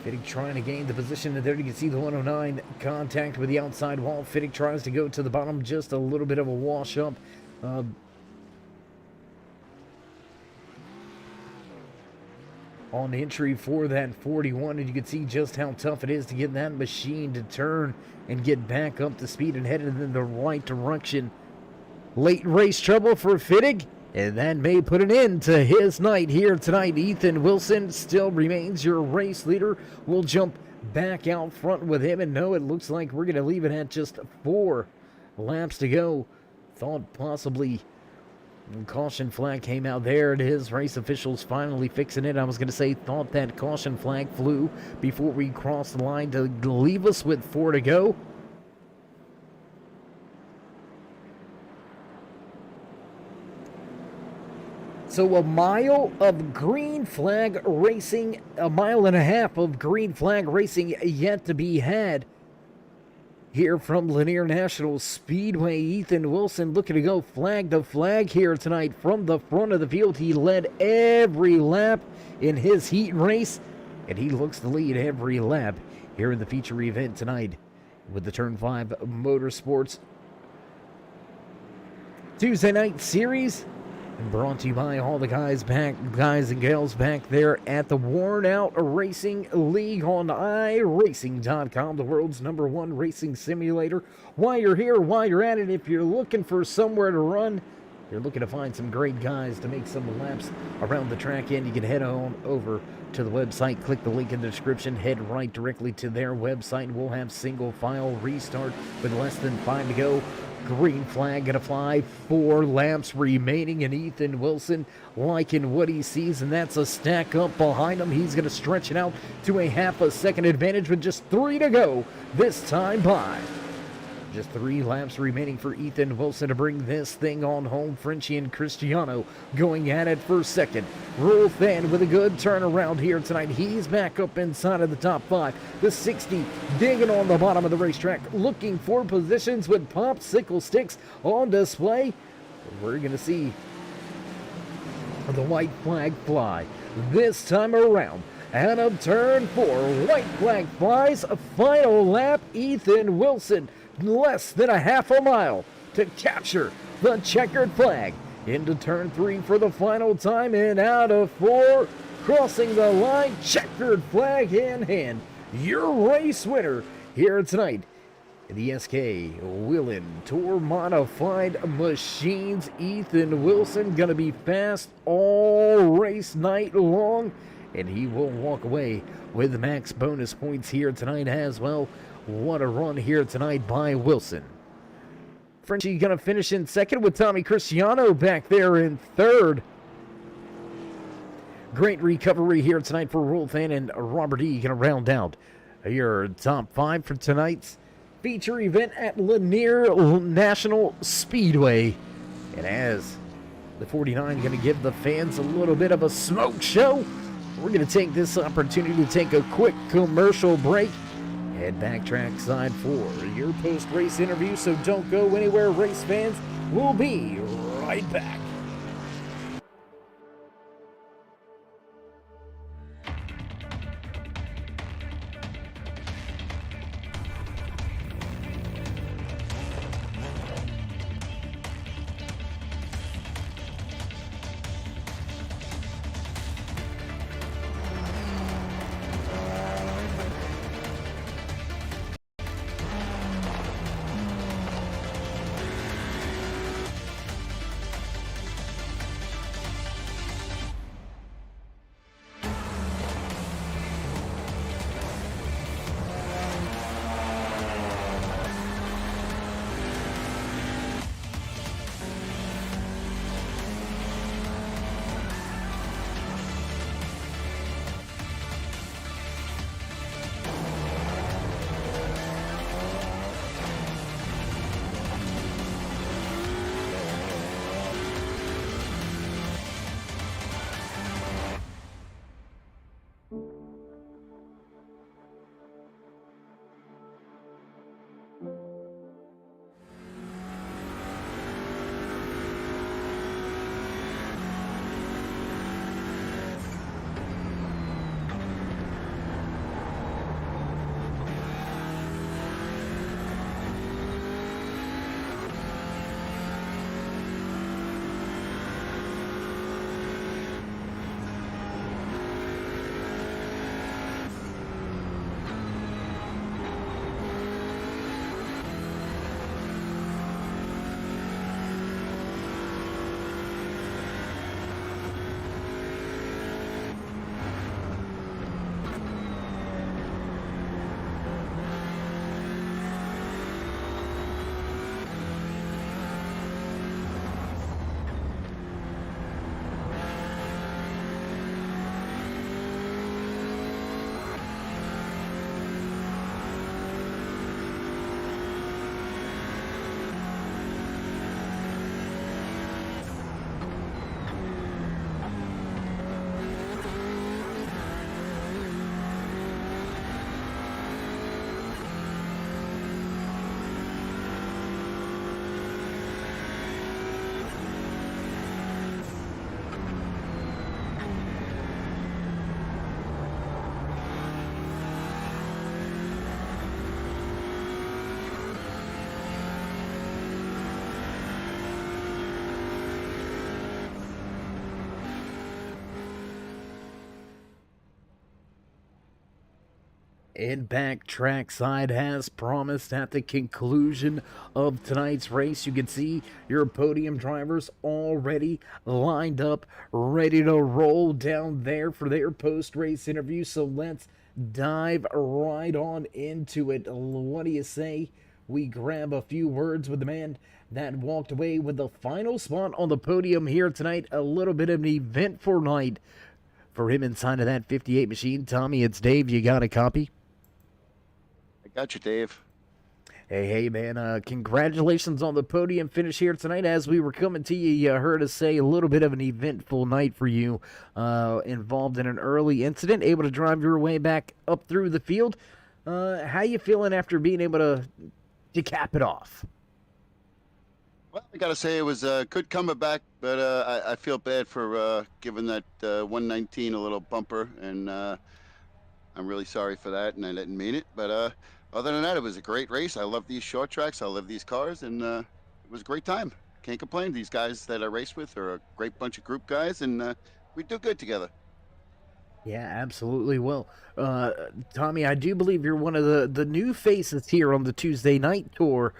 Fittig trying to gain the position, and there you can see the 109 contact with the outside wall. Fittig tries to go to the bottom, just a little bit of a wash up. On entry for that 41, and you can see just how tough it is to get that machine to turn and get back up to speed and headed in the right direction. Late race trouble for Fittig, and that may put an end to his night here tonight. Ethan Wilson still remains your race leader. We'll jump back out front with him, and no, it looks like we're going to leave it at just 4 laps to go. Thought possibly caution flag came out. There it is. Race officials finally fixing it. I was going to say thought that caution flag flew before we crossed the line to leave us with 4 to go. So a mile of green flag racing, a mile and a half of green flag racing yet to be had here from Lanier National Speedway. Ethan Wilson looking to go flag to flag here tonight from the front of the field. He led every lap in his heat race, and he looks to lead every lap here in the feature event tonight with the Turn 5 Motorsports Tuesday Night Series. And brought to you by all the guys and gals back there at the Worn Out Racing League on iRacing.com, the world's #1 racing simulator. While you're here, while you're at it, if you're looking for somewhere to run, you're looking to find some great guys to make some laps around the track end, you can head on over to the website, click the link in the description, head right directly to their website. We'll have single file restart with less than 5 to go. Green flag gonna fly, 4 laps remaining, and Ethan Wilson liking what he sees, and that's a stack up behind him. He's gonna stretch it out to a half a second advantage with just 3 to go this time by. Just 3 laps remaining for Ethan Wilson to bring this thing on home. Frenchie and Cristiano going at it for second. Rolf Van with a good turnaround here tonight. He's back up inside of the top 5. The 60 digging on the bottom of the racetrack, looking for positions with popsicle sticks on display. We're going to see the white flag fly this time around. Out of turn 4, white flag flies. A final lap, Ethan Wilson less than a half a mile to capture the checkered flag. Into turn 3 for the final time, and out of 4, crossing the line, checkered flag in hand. Your race winner here tonight in the SK Willin Tour Modified Machines. Ethan Wilson gonna be fast all race night long, and he will walk away with max bonus points here tonight as well. What a run here tonight by Wilson. Frenchie gonna finish in second with Tommy Cristiano back there in third. Great recovery here tonight for Rolf Van, and Robert E. gonna round out your top 5 for tonight's feature event at Lanier National Speedway. And as the 49 gonna give the fans a little bit of a smoke show, we're gonna take this opportunity to take a quick commercial break. Head back trackside for your post-race interview, so don't go anywhere, race fans. We'll be right back. And back trackside as promised at the conclusion of tonight's race. You can see your podium drivers already lined up, ready to roll down there for their post-race interview. So let's dive right on into it. What do you say we grab a few words with the man that walked away with the final spot on the podium here tonight? A little bit of an eventful night for him inside of that 58 machine. Tommy, it's Dave. You got a copy? I got you, Dave. Hey, man, congratulations on the podium finish here tonight. As we were coming to you, you heard us say a little bit of an eventful night for you, involved in an early incident, able to drive your way back up through the field. How you feeling after being able to cap it off? Well, I got to say it was a good coming back, but I feel bad for giving that 119 a little bumper, and I'm really sorry for that, and I didn't mean it. But other than that, it was a great race. I love these short tracks. I love these cars, and it was a great time. Can't complain. These guys that I raced with are a great bunch of group guys, and we do good together. Yeah, absolutely. Well, Tommy, I do believe you're one of the new faces here on the Tuesday night tour.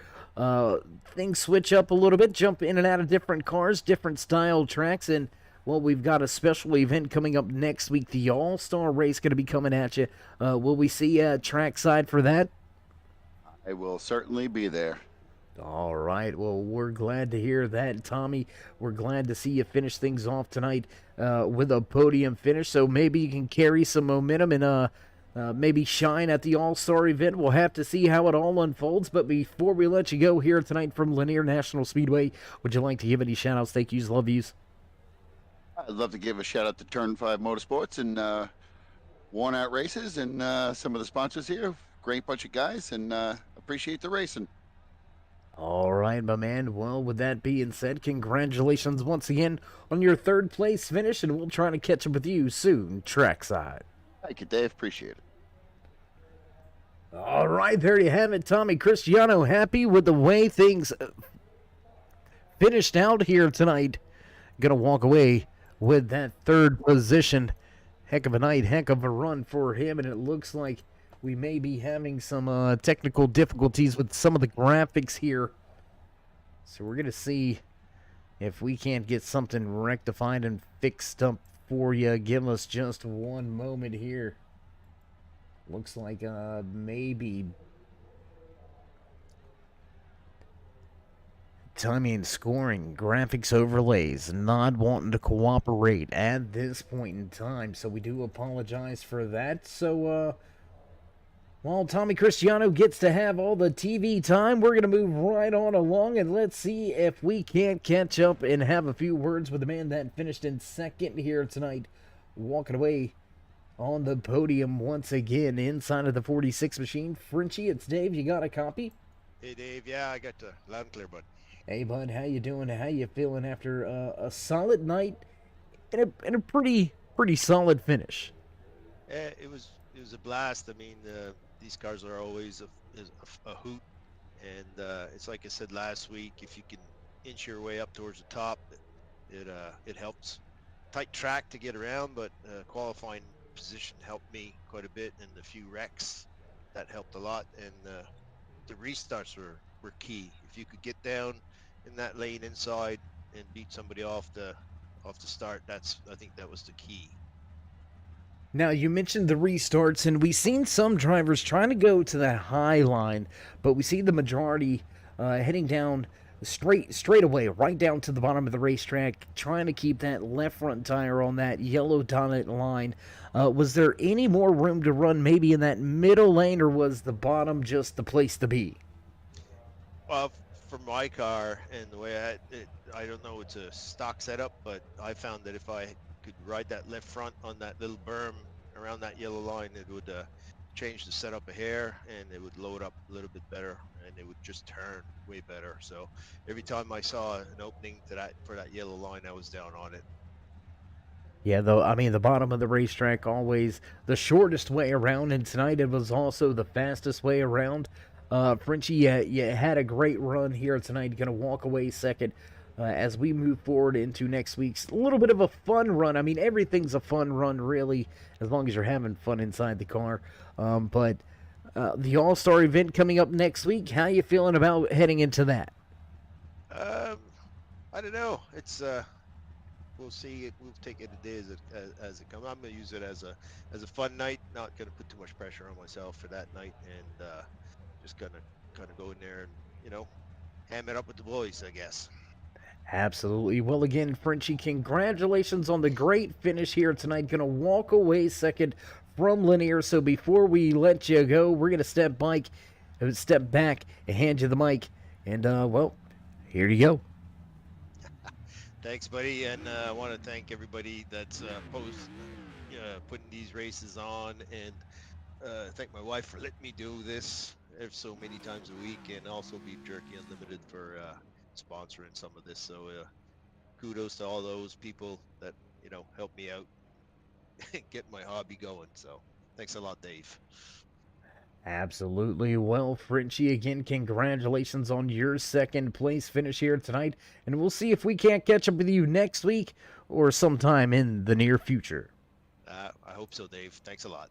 Things switch up a little bit, jump in and out of different cars, different style tracks, and well, we've got a special event coming up next week, the All-Star Race going to be coming at you. Will we see trackside for that? I will certainly be there. All right. Well, we're glad to hear that, Tommy. We're glad to see you finish things off tonight with a podium finish. So maybe you can carry some momentum and maybe shine at the All-Star event. We'll have to see how it all unfolds. But before we let you go here tonight from Lanier National Speedway, would you like to give any shout-outs, thank yous, love yous? I'd love to give a shout out to Turn 5 Motorsports and Worn Out Races and some of the sponsors here. Great bunch of guys, and appreciate the racing. All right, my man. Well, with that being said, congratulations once again on your third place finish, and we'll try to catch up with you soon, trackside. Thank you, Dave. Appreciate it. All right, there you have it, Tommy Cristiano. Happy with the way things finished out here tonight. Gonna walk away with that third position. Heck of a night, heck of a run for him, and it looks like we may be having some technical difficulties with some of the graphics here. So we're going to see if we can't get something rectified and fixed up for you. Give us just one moment here. Looks like maybe timing, scoring, graphics overlays, not wanting to cooperate at this point in time. So we do apologize for that. So, while Tommy Cristiano gets to have all the TV time, we're going to move right on along, and let's see if we can't catch up and have a few words with the man that finished in second here tonight, walking away on the podium once again inside of the 46 machine. Frenchie, it's Dave. You got a copy? Hey, Dave. Yeah, I got the loud and clear, bud. Hey, bud. How you doing? How you feeling after a solid night and a pretty solid finish? It was a blast. I mean, these cars are always a hoot, and it's like I said last week. If you can inch your way up towards the top, it helps. Tight track to get around, but qualifying position helped me quite a bit, and a few wrecks that helped a lot. And the restarts were key. If you could get down in that lane inside and beat somebody off the start, I think that was the key. Now, you mentioned the restarts, and we've seen some drivers trying to go to that high line, but we see the majority heading down straight away, right down to the bottom of the racetrack, trying to keep that left front tire on that yellow dotted line. Was there any more room to run maybe in that middle lane, or was the bottom just the place to be? Well, for my car and the way I don't know, it's a stock setup, but I found that if I could ride that left front on that little berm around that yellow line, it would change the setup a hair, and it would load up a little bit better, and it would just turn way better. So every time I saw an opening for that yellow line, I was down on it. Yeah, though, I mean, the bottom of the racetrack always the shortest way around, and tonight it was also the fastest way around. Frenchie, you had a great run here tonight. Going to walk away second. as we move forward into next week's a little bit of a fun run. I mean, everything's a fun run, really, as long as you're having fun inside the car. But the All-Star event coming up next week, how you feeling about heading into that? I don't know. It's we'll see. We'll take it a day as it comes. I'm gonna use it as a fun night. Not gonna put too much pressure on myself for that night, and just gonna kind of go in there and ham it up with the boys, I guess. Absolutely. Well, again, Frenchie, congratulations on the great finish here tonight. Going to walk away second from Lanier. So before we let you go, we're going to step back and hand you the mic. And, well, here you go. Thanks, buddy, and I want to thank everybody that's putting these races on, and thank my wife for letting me do this so many times a week, and also Beef Jerky Unlimited for sponsoring some of this. So kudos to all those people that help me out get my hobby going. So thanks a lot, Dave. Absolutely. Well, Frenchie, again, congratulations on your second place finish here tonight. And we'll see if we can't catch up with you next week or sometime in the near future. I hope so, Dave. Thanks a lot.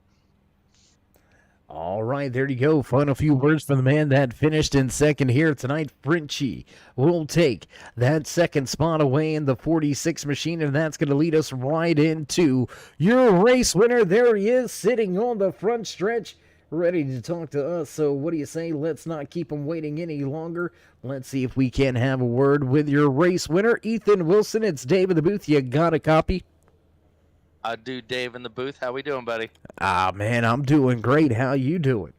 All right, there you go. Final few words from the man that finished in second here tonight. Frenchie will take that second spot away in the 46 machine, and that's going to lead us right into your race winner. There he is, sitting on the front stretch, ready to talk to us. So what do you say? Let's not keep him waiting any longer. Let's see if we can have a word with your race winner, Ethan Wilson. It's Dave in the booth. You got a copy? I do, Dave in the booth. How we doing, buddy? Man, I'm doing great. How you doing?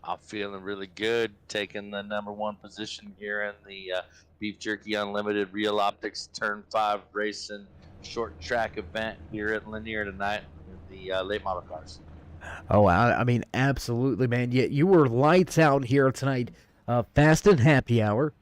I'm feeling really good, taking the #1 position here in the Beef Jerky Unlimited Reloptix Turn 5 racing short track event here at Lanier tonight in the late model cars. Oh, I mean, absolutely, man. You were lights out here tonight. Fast and happy hour.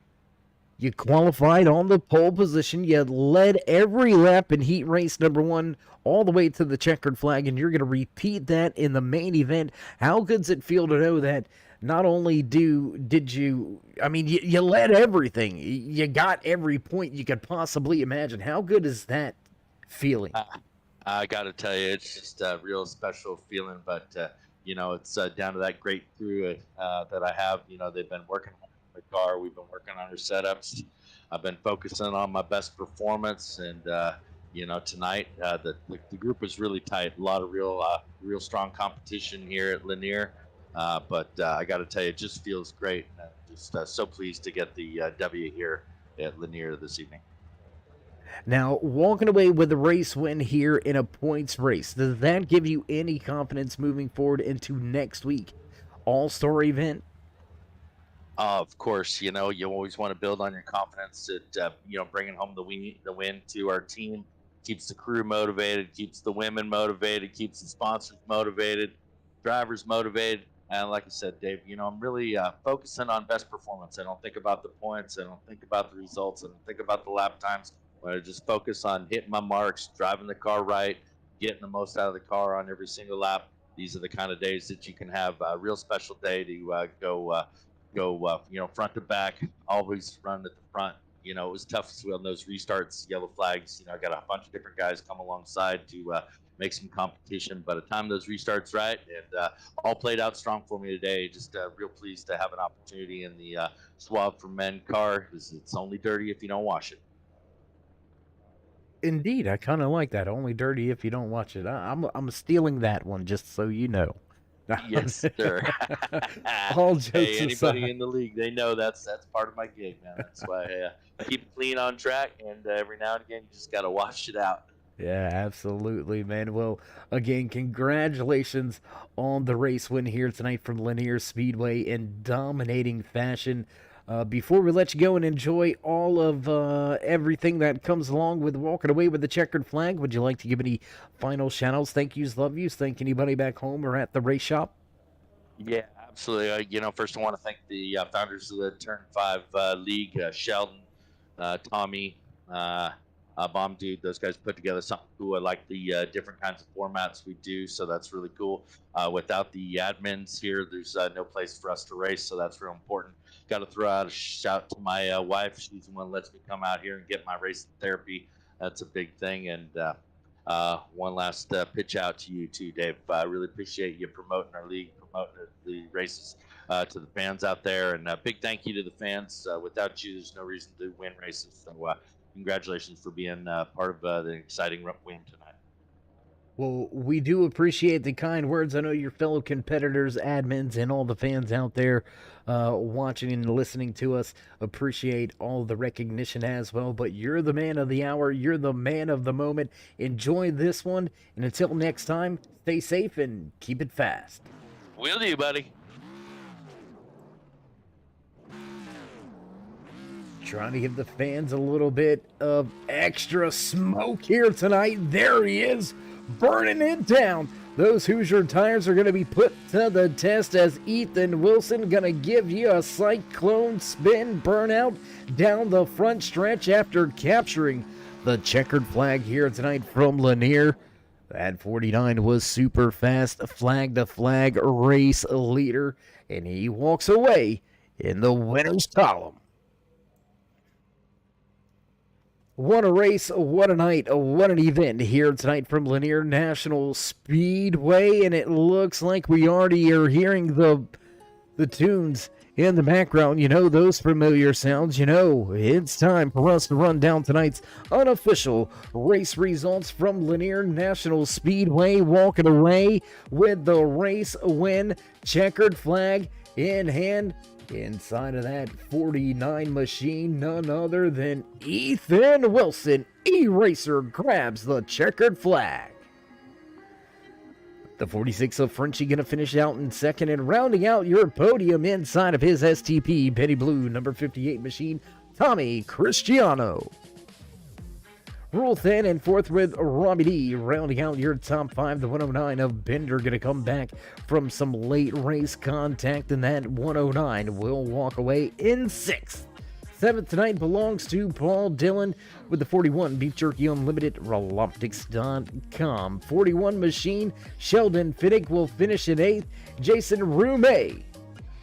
You qualified on the pole position. You led every lap in heat race #1 all the way to the checkered flag, and you're going to repeat that in the main event. How good does it feel to know that not only did you, I mean, you led everything. You got every point you could possibly imagine. How good is that feeling? I got to tell you, it's just a real special feeling, but, it's down to that great crew that I have. They've been working on the car. We've been working on our setups. I've been focusing on my best performance, and tonight the group was really tight. A lot of real strong competition here at Lanier, but I got to tell you, it just feels great. And I'm just so pleased to get the W here at Lanier this evening. Now, walking away with a race win here in a points race, does that give you any confidence moving forward into next week? All-Star event? Of course, you always want to build on your confidence. That bringing home the win to our team keeps the crew motivated, keeps the women motivated, keeps the sponsors motivated, drivers motivated. And like I said, Dave, I'm really focusing on best performance. I don't think about the points. I don't think about the results. I don't think about the lap times. I just focus on hitting my marks, driving the car right, getting the most out of the car on every single lap. These are the kind of days that you can have a real special day to go front to back, always run at the front. It was tough on those restarts, yellow flags. I got a bunch of different guys come alongside to make some competition. By the time those restarts right, and all played out strong for me today. Just real pleased to have an opportunity in the Suave for Men car. It's only dirty if you don't wash it. Indeed, I kind of like that. Only dirty if you don't watch it. I'm stealing that one, just so you know. Yes, sir. All jokes hey, anybody aside. in the league, they know that's part of my gig, man. That's why I keep it clean on track, and every now and again, you just got to wash it out. Yeah, absolutely, man. Well, again, congratulations on the race win here tonight from Lanier Speedway in dominating fashion. Before we let you go and enjoy all of everything that comes along with walking away with the checkered flag, would you like to give any final shout-outs, thank yous, love yous, thank anybody back home or at the race shop? Yeah, absolutely. First I want to thank the founders of the Turn 5 League, Sheldon, Tommy, Bomb Dude, those guys put together something cool. I like the different kinds of formats we do, so that's really cool. Without the admins here, there's no place for us to race, so that's real important. Got to throw out a shout to my wife. She's the one that lets me come out here and get my racing therapy. That's a big thing. And one last pitch out to you too, Dave. I really appreciate you promoting our league, promoting the races to the fans out there, and a big thank you to the fans. Without you, there's no reason to win races. So congratulations for being part of the exciting win tonight. Well, we do appreciate the kind words. I know your fellow competitors, admins, and all the fans out there watching and listening to us appreciate all the recognition as well. But you're the man of the hour. You're the man of the moment. Enjoy this one. And until next time, stay safe and keep it fast. Will do, buddy. Trying to give the fans a little bit of extra smoke here tonight. There he is, burning it down. Those Hoosier tires are going to be put to the test as Ethan Wilson going to give you a cyclone spin burnout down the front stretch after capturing the checkered flag here tonight from Lanier. That 49 was super fast, flag to flag race leader, and he walks away in the winner's column. What a race, what a night, what an event here tonight from Lanier National Speedway, and it looks like we already are hearing the tunes in the background. You know, those familiar sounds. You know, it's time for us to run down tonight's unofficial race results from Lanier National Speedway, walking away with the race win, checkered flag in hand. Inside of that 49 machine, none other than Ethan Wilson. E-Racer grabs the checkered flag. The 46 of Frenchie going to finish out in second, and rounding out your podium inside of his STP Petty Blue number 58 machine, Tommy Cristiano. Rule thin and fourth with Robbie D. Rounding out your top five, the 109 of Bender going to come back from some late race contact, and that 109 will walk away in sixth. Seventh tonight belongs to Paul Dillon with the 41 Beef Jerky Unlimited, Reloptix.com. 41 machine, Sheldon Fiddick will finish in eighth. Jason Rume,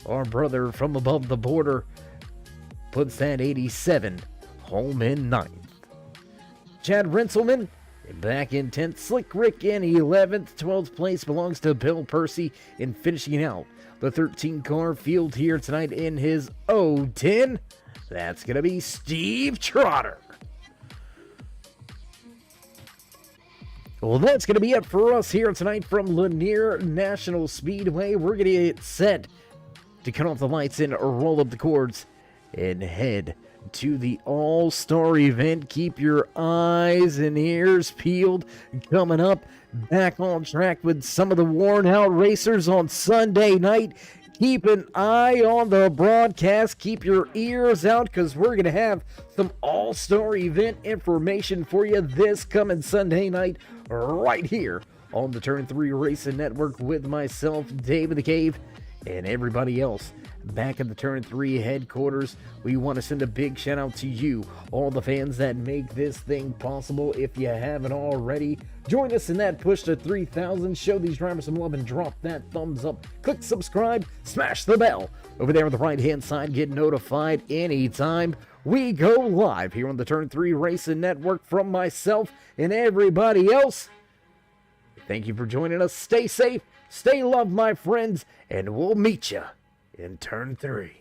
our brother from above the border, puts that 87 home in ninth. Chad Renselman back in 10th. Slick Rick in 11th. 12th place belongs to Bill Percy in finishing out the 13-car field here tonight in his 010. That's going to be Steve Trotter. Well, that's going to be it for us here tonight from Lanier National Speedway. We're going to get set to cut off the lights and roll up the cords and head to the All-Star event. Keep your eyes and ears peeled. Coming up, back on track with some of the worn-out racers on Sunday night. Keep an eye on the broadcast. Keep your ears out, because we're going to have some All-Star event information for you this coming Sunday night right here on the Turn 3 Racing Network with myself, Dave of the Cave, and everybody else back at the Turn 3 headquarters. We want to send a big shout out to you, all the fans that make this thing possible. If you haven't already, join us in that push to 3,000. Show these drivers some love and drop that thumbs up. Click subscribe, smash the bell over there on the right hand side. Get notified anytime we go live here on the Turn 3 Racing Network. From myself and everybody else, thank you for joining us. Stay safe, stay loved, my friends, and we'll meet you in Turn 3.